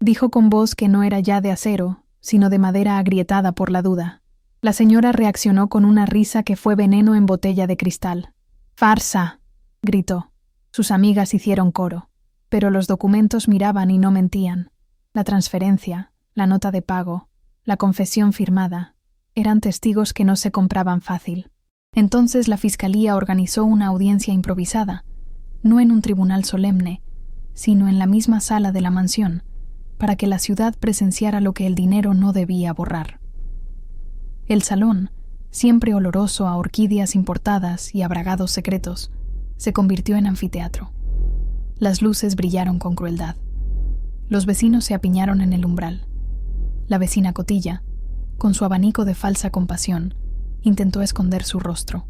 Dijo con voz que no era ya de acero, sino de madera agrietada por la duda. La señora reaccionó con una risa que fue veneno en botella de cristal. «¡Farsa!», gritó. Sus amigas hicieron coro, pero los documentos miraban y no mentían. La transferencia, la nota de pago, la confesión firmada, eran testigos que no se compraban fácil. Entonces la fiscalía organizó una audiencia improvisada, no en un tribunal solemne, sino en la misma sala de la mansión, para que la ciudad presenciara lo que el dinero no debía borrar. El salón, siempre oloroso a orquídeas importadas y a bragados secretos, se convirtió en anfiteatro. Las luces brillaron con crueldad. Los vecinos se apiñaron en el umbral. La vecina Cotilla, con su abanico de falsa compasión, intentó esconder su rostro.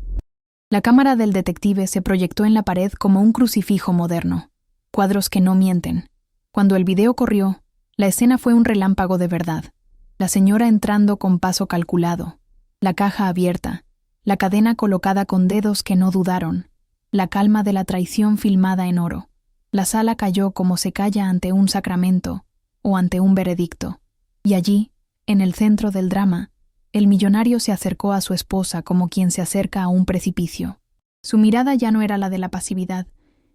La cámara del detective se proyectó en la pared como un crucifijo moderno. Cuadros que no mienten. Cuando el video corrió, la escena fue un relámpago de verdad. La señora entrando con paso calculado, la caja abierta, la cadena colocada con dedos que no dudaron, la calma de la traición filmada en oro. La sala cayó como se calla ante un sacramento o ante un veredicto. Y allí, en el centro del drama, el millonario se acercó a su esposa como quien se acerca a un precipicio. Su mirada ya no era la de la pasividad,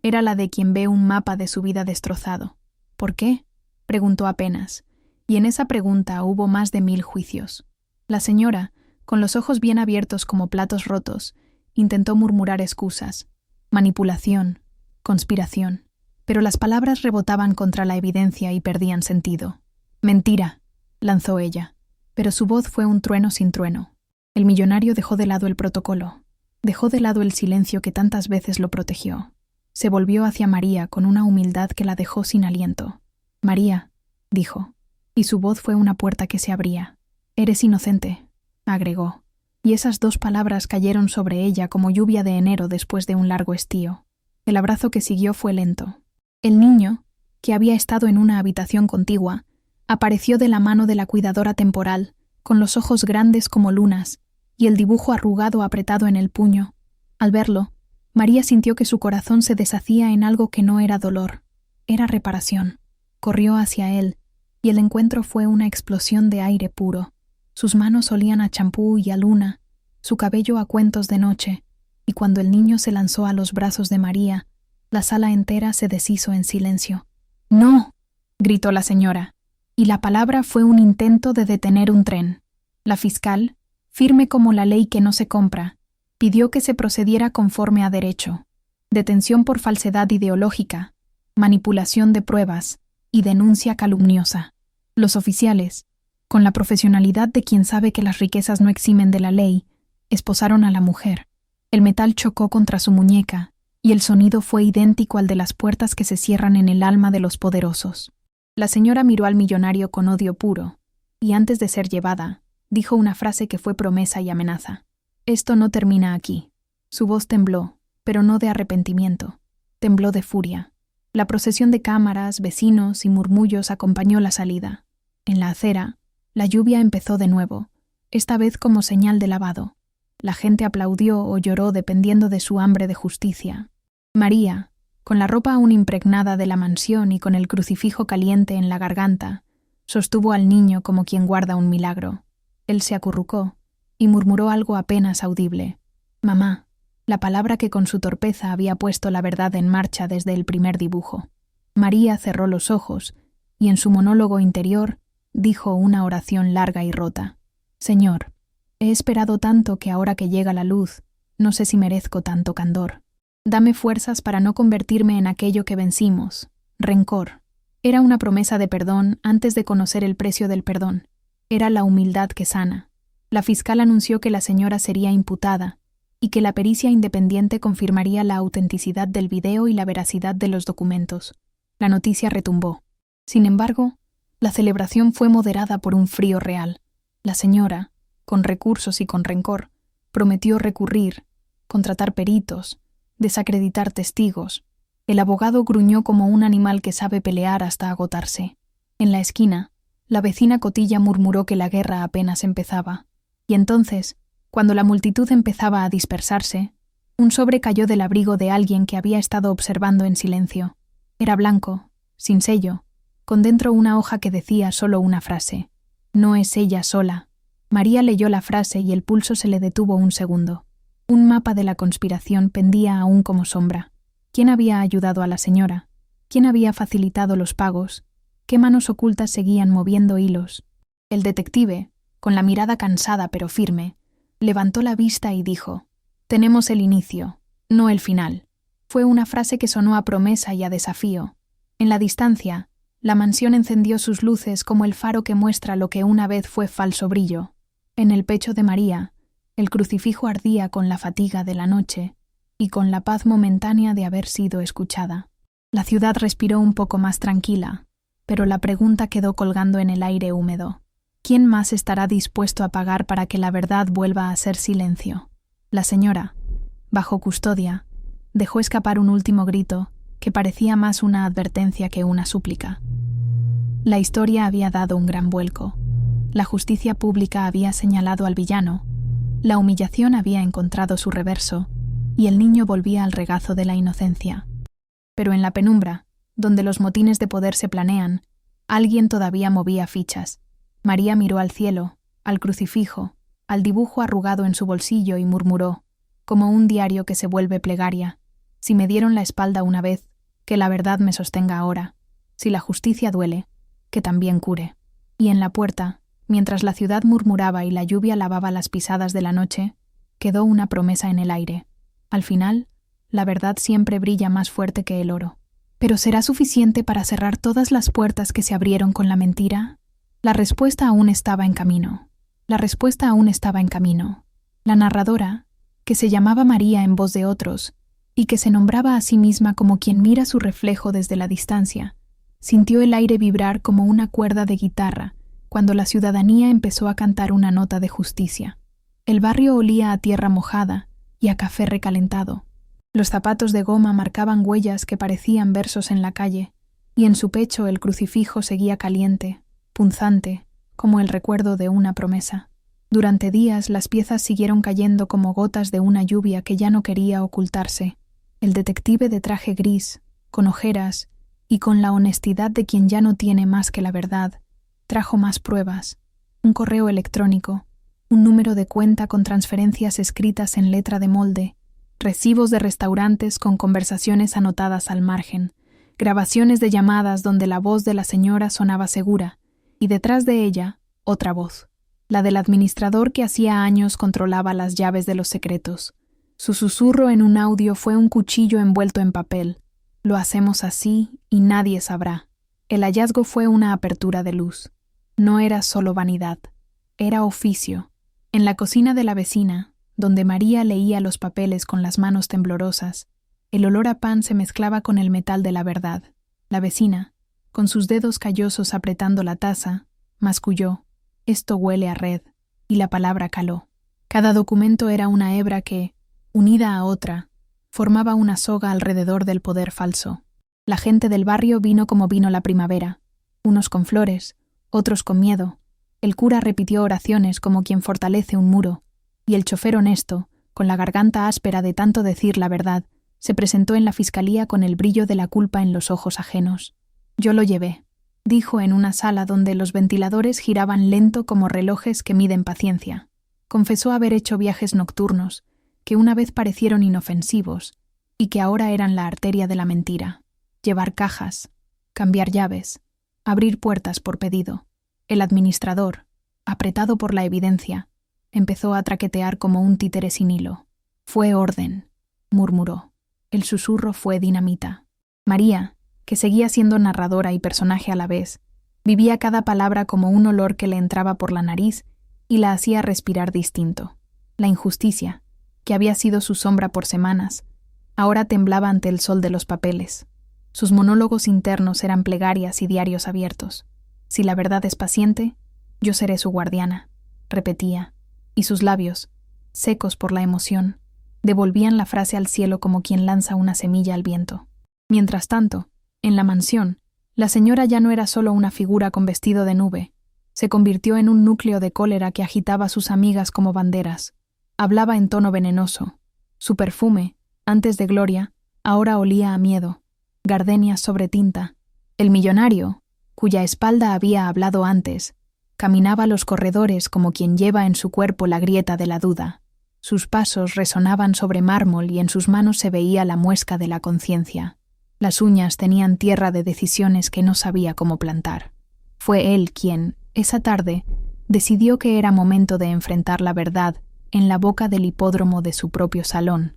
era la de quien ve un mapa de su vida destrozado. «¿Por qué?», preguntó apenas, y en esa pregunta hubo más de 1000 juicios. La señora, Con los ojos bien abiertos como platos rotos, intentó murmurar excusas, manipulación, conspiración, pero las palabras rebotaban contra la evidencia y perdían sentido. «Mentira», lanzó ella, pero su voz fue un trueno sin trueno. El millonario dejó de lado el protocolo, dejó de lado el silencio que tantas veces lo protegió. Se volvió hacia María con una humildad que la dejó sin aliento. «María», dijo, y su voz fue una puerta que se abría. «Eres inocente», agregó, y esas dos palabras cayeron sobre ella como lluvia de enero después de un largo estío. El abrazo que siguió fue lento. El niño, que había estado en una habitación contigua, apareció de la mano de la cuidadora temporal, con los ojos grandes como lunas y el dibujo arrugado apretado en el puño. Al verlo, María sintió que su corazón se deshacía en algo que no era dolor, era reparación. Corrió hacia él, y el encuentro fue una explosión de aire puro. Sus manos olían a champú y a luna, su cabello a cuentos de noche, y cuando el niño se lanzó a los brazos de María, la sala entera se deshizo en silencio. «¡No!», gritó la señora, y la palabra fue un intento de detener un tren. La fiscal, firme como la ley que no se compra, pidió que se procediera conforme a derecho. Detención por falsedad ideológica, manipulación de pruebas y denuncia calumniosa. Los oficiales, con la profesionalidad de quien sabe que las riquezas no eximen de la ley, esposaron a la mujer. El metal chocó contra su muñeca, y el sonido fue idéntico al de las puertas que se cierran en el alma de los poderosos. La señora miró al millonario con odio puro, y antes de ser llevada, dijo una frase que fue promesa y amenaza. «Esto no termina aquí». Su voz tembló, pero no de arrepentimiento. Tembló de furia. La procesión de cámaras, vecinos y murmullos acompañó la salida. En la acera, la lluvia empezó de nuevo, esta vez como señal de lavado. La gente aplaudió o lloró dependiendo de su hambre de justicia. María, con la ropa aún impregnada de la mansión y con el crucifijo caliente en la garganta, sostuvo al niño como quien guarda un milagro. Él se acurrucó y murmuró algo apenas audible. «Mamá», la palabra que con su torpeza había puesto la verdad en marcha desde el primer dibujo. María cerró los ojos y en su monólogo interior dijo una oración larga y rota. «Señor, he esperado tanto que ahora que llega la luz, no sé si merezco tanto candor. Dame fuerzas para no convertirme en aquello que vencimos, rencor». Era una promesa de perdón antes de conocer el precio del perdón. Era la humildad que sana. La fiscal anunció que la señora sería imputada y que la pericia independiente confirmaría la autenticidad del video y la veracidad de los documentos. La noticia retumbó. Sin embargo, la celebración fue moderada por un frío real. La señora, con recursos y con rencor, prometió recurrir, contratar peritos, desacreditar testigos. El abogado gruñó como un animal que sabe pelear hasta agotarse. En la esquina, la vecina Cotilla murmuró que la guerra apenas empezaba. Y entonces, cuando la multitud empezaba a dispersarse, un sobre cayó del abrigo de alguien que había estado observando en silencio. Era blanco, sin sello, con dentro una hoja que decía solo una frase. «No es ella sola». María leyó la frase y el pulso se le detuvo un segundo. Un mapa de la conspiración pendía aún como sombra. ¿Quién había ayudado a la señora? ¿Quién había facilitado los pagos? ¿Qué manos ocultas seguían moviendo hilos? El detective, con la mirada cansada pero firme, levantó la vista y dijo: «Tenemos el inicio, no el final». Fue una frase que sonó a promesa y a desafío. En la distancia, la mansión encendió sus luces como el faro que muestra lo que una vez fue falso brillo. En el pecho de María, el crucifijo ardía con la fatiga de la noche y con la paz momentánea de haber sido escuchada. La ciudad respiró un poco más tranquila, pero la pregunta quedó colgando en el aire húmedo. ¿Quién más estará dispuesto a pagar para que la verdad vuelva a ser silencio? La señora, bajo custodia, dejó escapar un último grito que parecía más una advertencia que una súplica. La historia había dado un gran vuelco. La justicia pública había señalado al villano, la humillación había encontrado su reverso, y el niño volvía al regazo de la inocencia. Pero en la penumbra, donde los motines de poder se planean, alguien todavía movía fichas. María miró al cielo, al crucifijo, al dibujo arrugado en su bolsillo y murmuró, como un diario que se vuelve plegaria: «Si me dieron la espalda una vez, que la verdad me sostenga ahora. Si la justicia duele, que también cure». Y en la puerta, Mientras la ciudad murmuraba y la lluvia lavaba las pisadas de la noche, quedó una promesa en el aire. Al final, la verdad siempre brilla más fuerte que el oro. ¿Pero será suficiente para cerrar todas las puertas que se abrieron con la mentira? La respuesta aún estaba en camino. La narradora, que se llamaba María en voz de otros, y que se nombraba a sí misma como quien mira su reflejo desde la distancia, sintió el aire vibrar como una cuerda de guitarra cuando la ciudadanía empezó a cantar una nota de justicia. El barrio olía a tierra mojada y a café recalentado. Los zapatos de goma marcaban huellas que parecían versos en la calle, y en su pecho el crucifijo seguía caliente, punzante, como el recuerdo de una promesa. Durante días las piezas siguieron cayendo como gotas de una lluvia que ya no quería ocultarse. El detective de traje gris, con ojeras y con la honestidad de quien ya no tiene más que la verdad, trajo más pruebas, un correo electrónico, un número de cuenta con transferencias escritas en letra de molde, recibos de restaurantes con conversaciones anotadas al margen, grabaciones de llamadas donde la voz de la señora sonaba segura, y detrás de ella, otra voz, la del administrador que hacía años controlaba las llaves de los secretos. Su susurro en un audio fue un cuchillo envuelto en papel. Lo hacemos así y nadie sabrá. El hallazgo fue una apertura de luz. No era solo vanidad, era oficio. En la cocina de la vecina, donde María leía los papeles con las manos temblorosas, el olor a pan se mezclaba con el metal de la verdad. La vecina, con sus dedos callosos apretando la taza, masculló: «Esto huele a red», y la palabra caló. Cada documento era una hebra que, unida a otra, formaba una soga alrededor del poder falso. La gente del barrio vino como vino la primavera, unos con flores, otros con miedo. El cura repitió oraciones como quien fortalece un muro, y el chofer honesto, con la garganta áspera de tanto decir la verdad, se presentó en la fiscalía con el brillo de la culpa en los ojos ajenos. «Yo lo llevé», dijo en una sala donde los ventiladores giraban lento como relojes que miden paciencia. Confesó haber hecho viajes nocturnos, que una vez parecieron inofensivos, y que ahora eran la arteria de la mentira. Llevar cajas, cambiar llaves, abrir puertas por pedido. El administrador, apretado por la evidencia, empezó a traquetear como un títere sin hilo. «Fue orden», murmuró. El susurro fue dinamita. María, que seguía siendo narradora y personaje a la vez, vivía cada palabra como un olor que le entraba por la nariz y la hacía respirar distinto. La injusticia, que había sido su sombra por semanas, ahora temblaba ante el sol de los papeles. Sus monólogos internos eran plegarias y diarios abiertos. «Si la verdad es paciente, yo seré su guardiana», repetía, y sus labios, secos por la emoción, devolvían la frase al cielo como quien lanza una semilla al viento. Mientras tanto, en la mansión, la señora ya no era solo una figura con vestido de nube, se convirtió en un núcleo de cólera que agitaba a sus amigas como banderas. Hablaba en tono venenoso. Su perfume, antes de gloria, ahora olía a miedo. Gardenias sobre tinta. El millonario, cuya espalda había hablado antes, caminaba los corredores como quien lleva en su cuerpo la grieta de la duda. Sus pasos resonaban sobre mármol y en sus manos se veía la muesca de la conciencia. Las uñas tenían tierra de decisiones que no sabía cómo plantar. Fue él quien, esa tarde, decidió que era momento de enfrentar la verdad en la boca del hipódromo de su propio salón.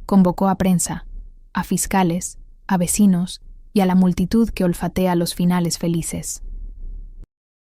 Convocó a prensa, a fiscales, a vecinos y a la multitud que olfatea los finales felices.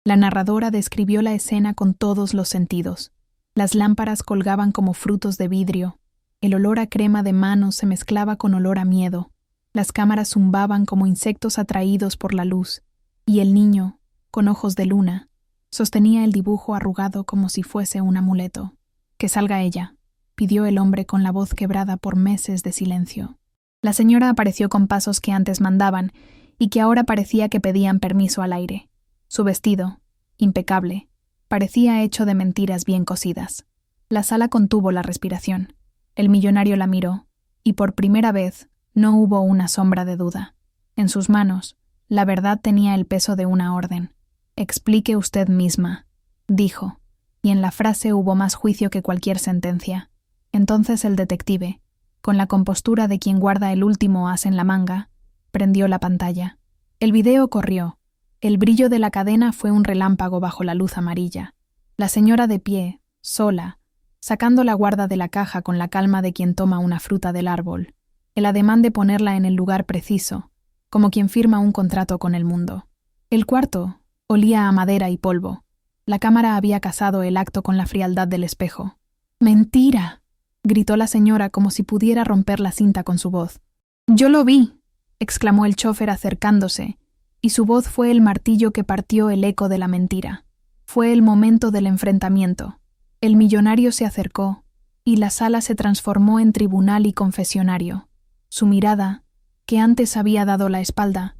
La narradora describió la escena con todos los sentidos. Las lámparas colgaban como frutos de vidrio, el olor a crema de manos se mezclaba con olor a miedo, las cámaras zumbaban como insectos atraídos por la luz, y el niño, con ojos de luna, sostenía el dibujo arrugado como si fuese un amuleto. «Que salga ella», pidió el hombre con la voz quebrada por meses de silencio. La señora apareció con pasos que antes mandaban y que ahora parecía que pedían permiso al aire. Su vestido, impecable, parecía hecho de mentiras bien cosidas. La sala contuvo la respiración. El millonario la miró, y por primera vez no hubo una sombra de duda. En sus manos, la verdad tenía el peso de una orden. «Explique usted misma», dijo, y en la frase hubo más juicio que cualquier sentencia. Entonces el detective, con la compostura de quien guarda el último as en la manga, prendió la pantalla. El video corrió, El brillo de la cadena fue un relámpago bajo la luz amarilla. La señora de pie, sola, sacando la guarda de la caja con la calma de quien toma una fruta del árbol, el ademán de ponerla en el lugar preciso, como quien firma un contrato con el mundo. El cuarto olía a madera y polvo. La cámara había casado el acto con la frialdad del espejo. «¡Mentira!», gritó la señora como si pudiera romper la cinta con su voz. «¡Yo lo vi!», exclamó el chófer acercándose, y su voz fue el martillo que partió el eco de la mentira. Fue el momento del enfrentamiento. El millonario se acercó, y la sala se transformó en tribunal y confesionario. Su mirada, que antes había dado la espalda,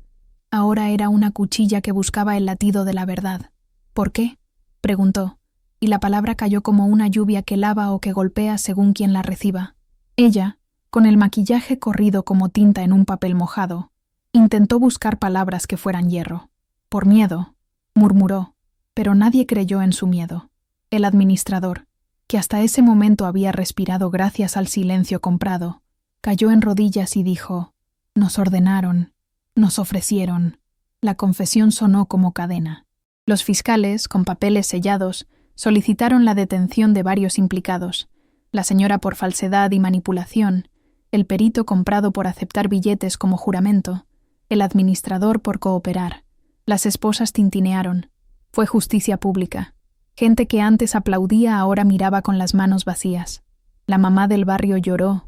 ahora era una cuchilla que buscaba el latido de la verdad. «¿Por qué?», preguntó, y la palabra cayó como una lluvia que lava o que golpea según quien la reciba. Ella, con el maquillaje corrido como tinta en un papel mojado, intentó buscar palabras que fueran hierro. «Por miedo», murmuró, pero nadie creyó en su miedo. El administrador, que hasta ese momento había respirado gracias al silencio comprado, cayó en rodillas y dijo: «Nos ordenaron, nos ofrecieron». La confesión sonó como cadena. Los fiscales, con papeles sellados, solicitaron la detención de varios implicados: la señora por falsedad y manipulación, el perito comprado por aceptar billetes como juramento, el administrador por cooperar. Las esposas tintinearon. Fue justicia pública. Gente que antes aplaudía ahora miraba con las manos vacías. La mamá del barrio lloró,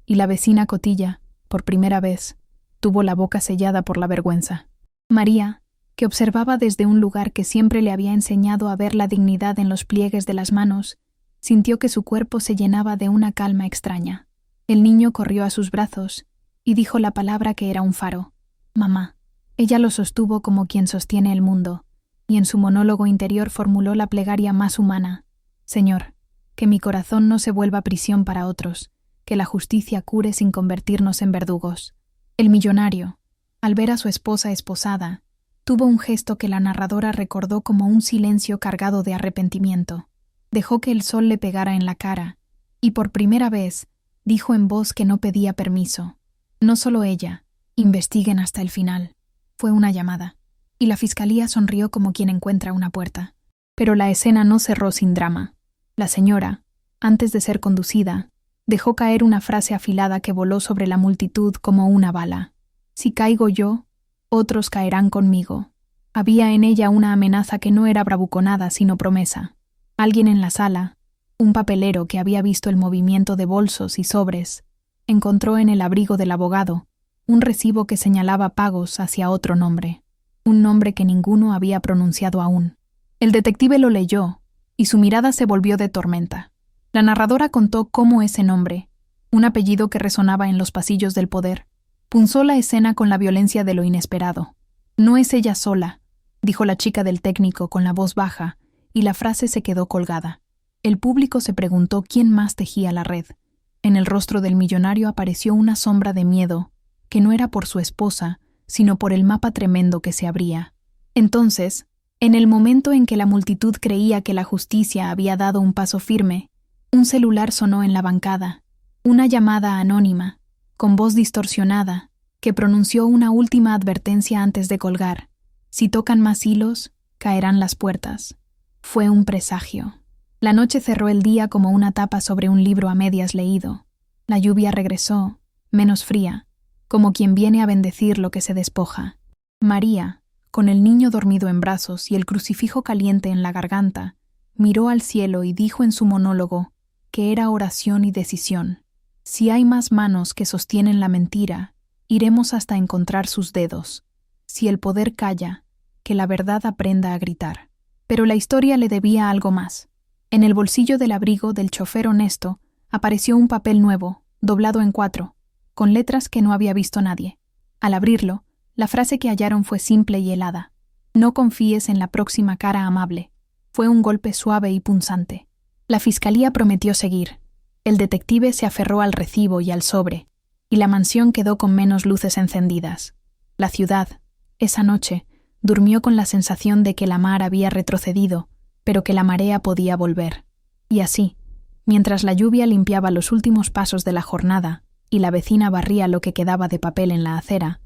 y la vecina Cotilla, por primera vez, tuvo la boca sellada por la vergüenza. María, que observaba desde un lugar que siempre le había enseñado a ver la dignidad en los pliegues de las manos, sintió que su cuerpo se llenaba de una calma extraña. El niño corrió a sus brazos y dijo la palabra que era un faro: «Mamá». Ella lo sostuvo como quien sostiene el mundo, y en su monólogo interior formuló la plegaria más humana: «Señor, que mi corazón no se vuelva prisión para otros, que la justicia cure sin convertirnos en verdugos». El millonario, al ver a su esposa esposada, tuvo un gesto que la narradora recordó como un silencio cargado de arrepentimiento. Dejó que el sol le pegara en la cara, y por primera vez dijo en voz que no pedía permiso: «No solo ella, investiguen hasta el final». Fue una llamada, y la fiscalía sonrió como quien encuentra una puerta. Pero la escena no cerró sin drama. La señora, antes de ser conducida, dejó caer una frase afilada que voló sobre la multitud como una bala: «Si caigo yo, otros caerán conmigo». Había en ella una amenaza que no era bravuconada sino promesa. Alguien en la sala, un papelero que había visto el movimiento de bolsos y sobres, encontró en el abrigo del abogado un recibo que señalaba pagos hacia otro nombre, un nombre que ninguno había pronunciado aún. El detective lo leyó, y su mirada se volvió de tormenta. La narradora contó cómo ese nombre, un apellido que resonaba en los pasillos del poder, punzó la escena con la violencia de lo inesperado. «No es ella sola», dijo la chica del técnico con la voz baja, y la frase se quedó colgada. El público se preguntó quién más tejía la red. En el rostro del millonario apareció una sombra de miedo, que no era por su esposa, sino por el mapa tremendo que se abría. Entonces, en el momento en que la multitud creía que la justicia había dado un paso firme, un celular sonó en la bancada, una llamada anónima, con voz distorsionada, que pronunció una última advertencia antes de colgar: «Si tocan más hilos, caerán las puertas». Fue un presagio. La noche cerró el día como una tapa sobre un libro a medias leído. La lluvia regresó, menos fría, como quien viene a bendecir lo que se despoja. María, con el niño dormido en brazos y el crucifijo caliente en la garganta, miró al cielo y dijo en su monólogo que era oración y decisión: «Si hay más manos que sostienen la mentira, iremos hasta encontrar sus dedos. Si el poder calla, que la verdad aprenda a gritar». Pero la historia le debía algo más. En el bolsillo del abrigo del chofer honesto apareció un papel nuevo, doblado en 4, con letras que no había visto nadie. Al abrirlo, la frase que hallaron fue simple y helada: «No confíes en la próxima cara amable». Fue un golpe suave y punzante. La fiscalía prometió seguir. El detective se aferró al recibo y al sobre, y la mansión quedó con menos luces encendidas. La ciudad, esa noche, durmió con la sensación de que la mar había retrocedido, pero que la marea podía volver. Y así, mientras la lluvia limpiaba los últimos pasos de la jornada y la vecina barría lo que quedaba de papel en la acera,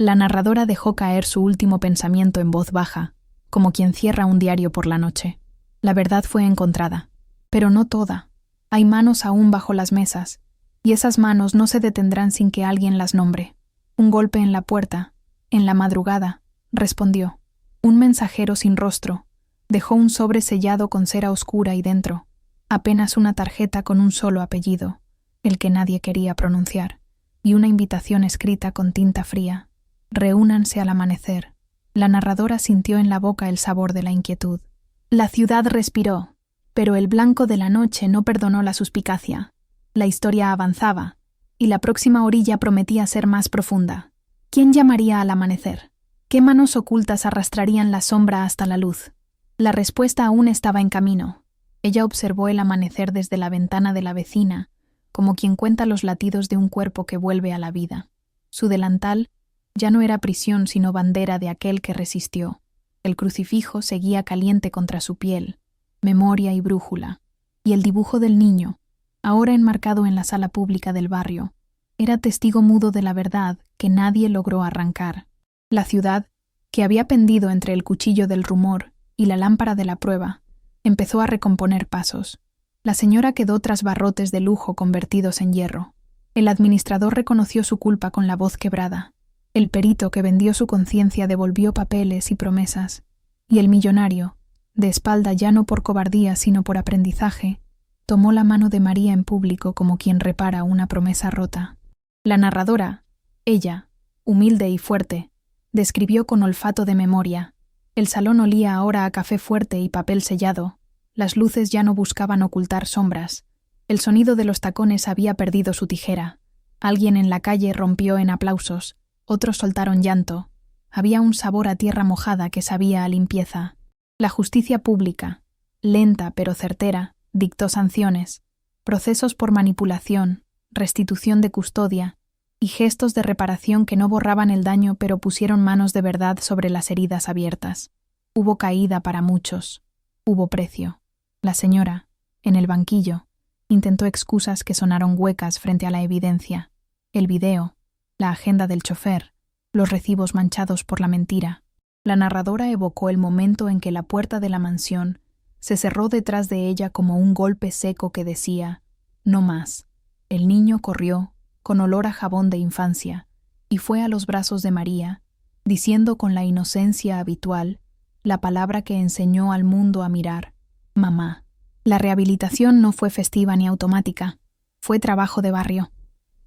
La narradora dejó caer su último pensamiento en voz baja, como quien cierra un diario por la noche. La verdad fue encontrada, pero no toda. Hay manos aún bajo las mesas, y esas manos no se detendrán sin que alguien las nombre. Un golpe en la puerta, en la madrugada, respondió. Un mensajero sin rostro. Dejó un sobre sellado con cera oscura y dentro, apenas una tarjeta con un solo apellido, el que nadie quería pronunciar, y una invitación escrita con tinta fría. Reúnanse al amanecer. La narradora sintió en la boca el sabor de la inquietud. La ciudad respiró, pero el blanco de la noche no perdonó la suspicacia. La historia avanzaba, y la próxima orilla prometía ser más profunda. ¿Quién llamaría al amanecer? ¿Qué manos ocultas arrastrarían la sombra hasta la luz? La respuesta aún estaba en camino. Ella observó el amanecer desde la ventana de la vecina, como quien cuenta los latidos de un cuerpo que vuelve a la vida. Su delantal ya no era prisión sino bandera de aquel que resistió. El crucifijo seguía caliente contra su piel, memoria y brújula. Y el dibujo del niño, ahora enmarcado en la sala pública del barrio, era testigo mudo de la verdad que nadie logró arrancar. La ciudad, que había pendido entre el cuchillo del rumor y la lámpara de la prueba, empezó a recomponer pasos. La señora quedó tras barrotes de lujo convertidos en hierro. El administrador reconoció su culpa con la voz quebrada. El perito que vendió su conciencia devolvió papeles y promesas. Y el millonario, de espalda ya no por cobardía sino por aprendizaje, tomó la mano de María en público como quien repara una promesa rota. La narradora, ella, humilde y fuerte, describió con olfato de memoria. El salón olía ahora a café fuerte y papel sellado. Las luces ya no buscaban ocultar sombras. El sonido de los tacones había perdido su tijera. Alguien en la calle rompió en aplausos. Otros soltaron llanto. Había un sabor a tierra mojada que sabía a limpieza. La justicia pública, lenta pero certera, dictó sanciones, procesos por manipulación, restitución de custodia y gestos de reparación que no borraban el daño pero pusieron manos de verdad sobre las heridas abiertas. Hubo caída para muchos. Hubo precio. La señora, en el banquillo, intentó excusas que sonaron huecas frente a la evidencia. El video, la agenda del chofer, los recibos manchados por la mentira. La narradora evocó el momento en que la puerta de la mansión se cerró detrás de ella como un golpe seco que decía, no más. El niño corrió, con olor a jabón de infancia, y fue a los brazos de María, diciendo con la inocencia habitual la palabra que enseñó al mundo a mirar, mamá. La rehabilitación no fue festiva ni automática, fue trabajo de barrio.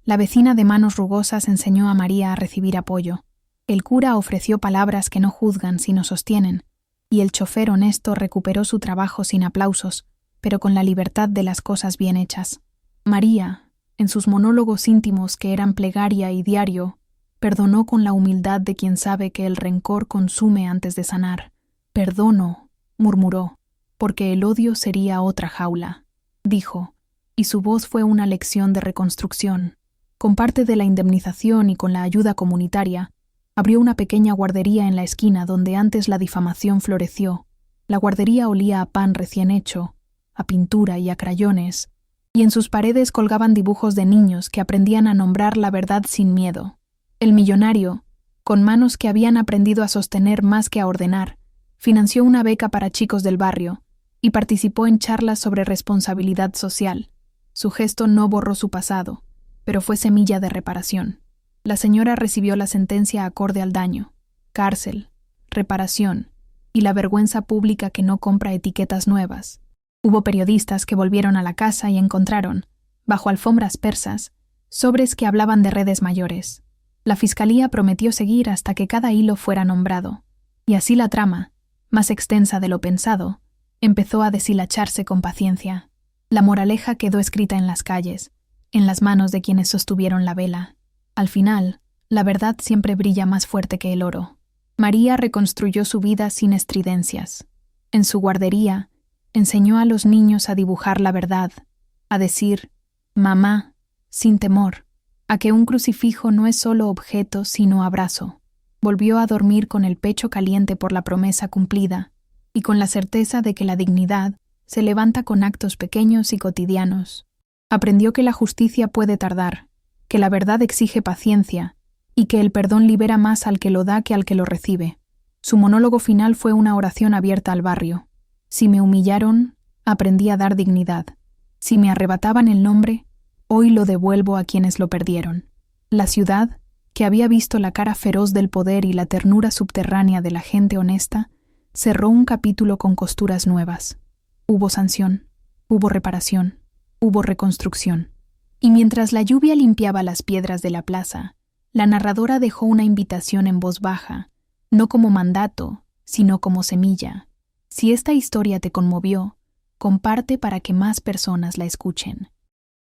La vecina de manos rugosas enseñó a María a recibir apoyo. El cura ofreció palabras que no juzgan sino sostienen, y el chofer honesto recuperó su trabajo sin aplausos, pero con la libertad de las cosas bien hechas. María, en sus monólogos íntimos que eran plegaria y diario, perdonó con la humildad de quien sabe que el rencor consume antes de sanar. Perdono, murmuró, porque el odio sería otra jaula, dijo, y su voz fue una lección de reconstrucción. Con parte de la indemnización y con la ayuda comunitaria, abrió una pequeña guardería en la esquina donde antes la difamación floreció. La guardería olía a pan recién hecho, a pintura y a crayones, y en sus paredes colgaban dibujos de niños que aprendían a nombrar la verdad sin miedo. El millonario, con manos que habían aprendido a sostener más que a ordenar, financió una beca para chicos del barrio y participó en charlas sobre responsabilidad social. Su gesto no borró su pasado, pero fue semilla de reparación. La señora recibió la sentencia acorde al daño, cárcel, reparación y la vergüenza pública que no compra etiquetas nuevas. Hubo periodistas que volvieron a la casa y encontraron, bajo alfombras persas, sobres que hablaban de redes mayores. La fiscalía prometió seguir hasta que cada hilo fuera nombrado, y así la trama, más extensa de lo pensado, empezó a deshilacharse con paciencia. La moraleja quedó escrita en las calles, en las manos de quienes sostuvieron la vela. Al final, la verdad siempre brilla más fuerte que el oro. María reconstruyó su vida sin estridencias. En su guardería, enseñó a los niños a dibujar la verdad, a decir, mamá, sin temor, a que un crucifijo no es solo objeto sino abrazo. Volvió a dormir con el pecho caliente por la promesa cumplida y con la certeza de que la dignidad se levanta con actos pequeños y cotidianos. Aprendió que la justicia puede tardar, que la verdad exige paciencia y que el perdón libera más al que lo da que al que lo recibe. Su monólogo final fue una oración abierta al barrio. Si me humillaron, aprendí a dar dignidad. Si me arrebataban el nombre, hoy lo devuelvo a quienes lo perdieron. La ciudad, que había visto la cara feroz del poder y la ternura subterránea de la gente honesta, cerró un capítulo con costuras nuevas. Hubo sanción, hubo reparación, hubo reconstrucción. Y mientras la lluvia limpiaba las piedras de la plaza, la narradora dejó una invitación en voz baja, no como mandato, sino como semilla. Si esta historia te conmovió, comparte para que más personas la escuchen.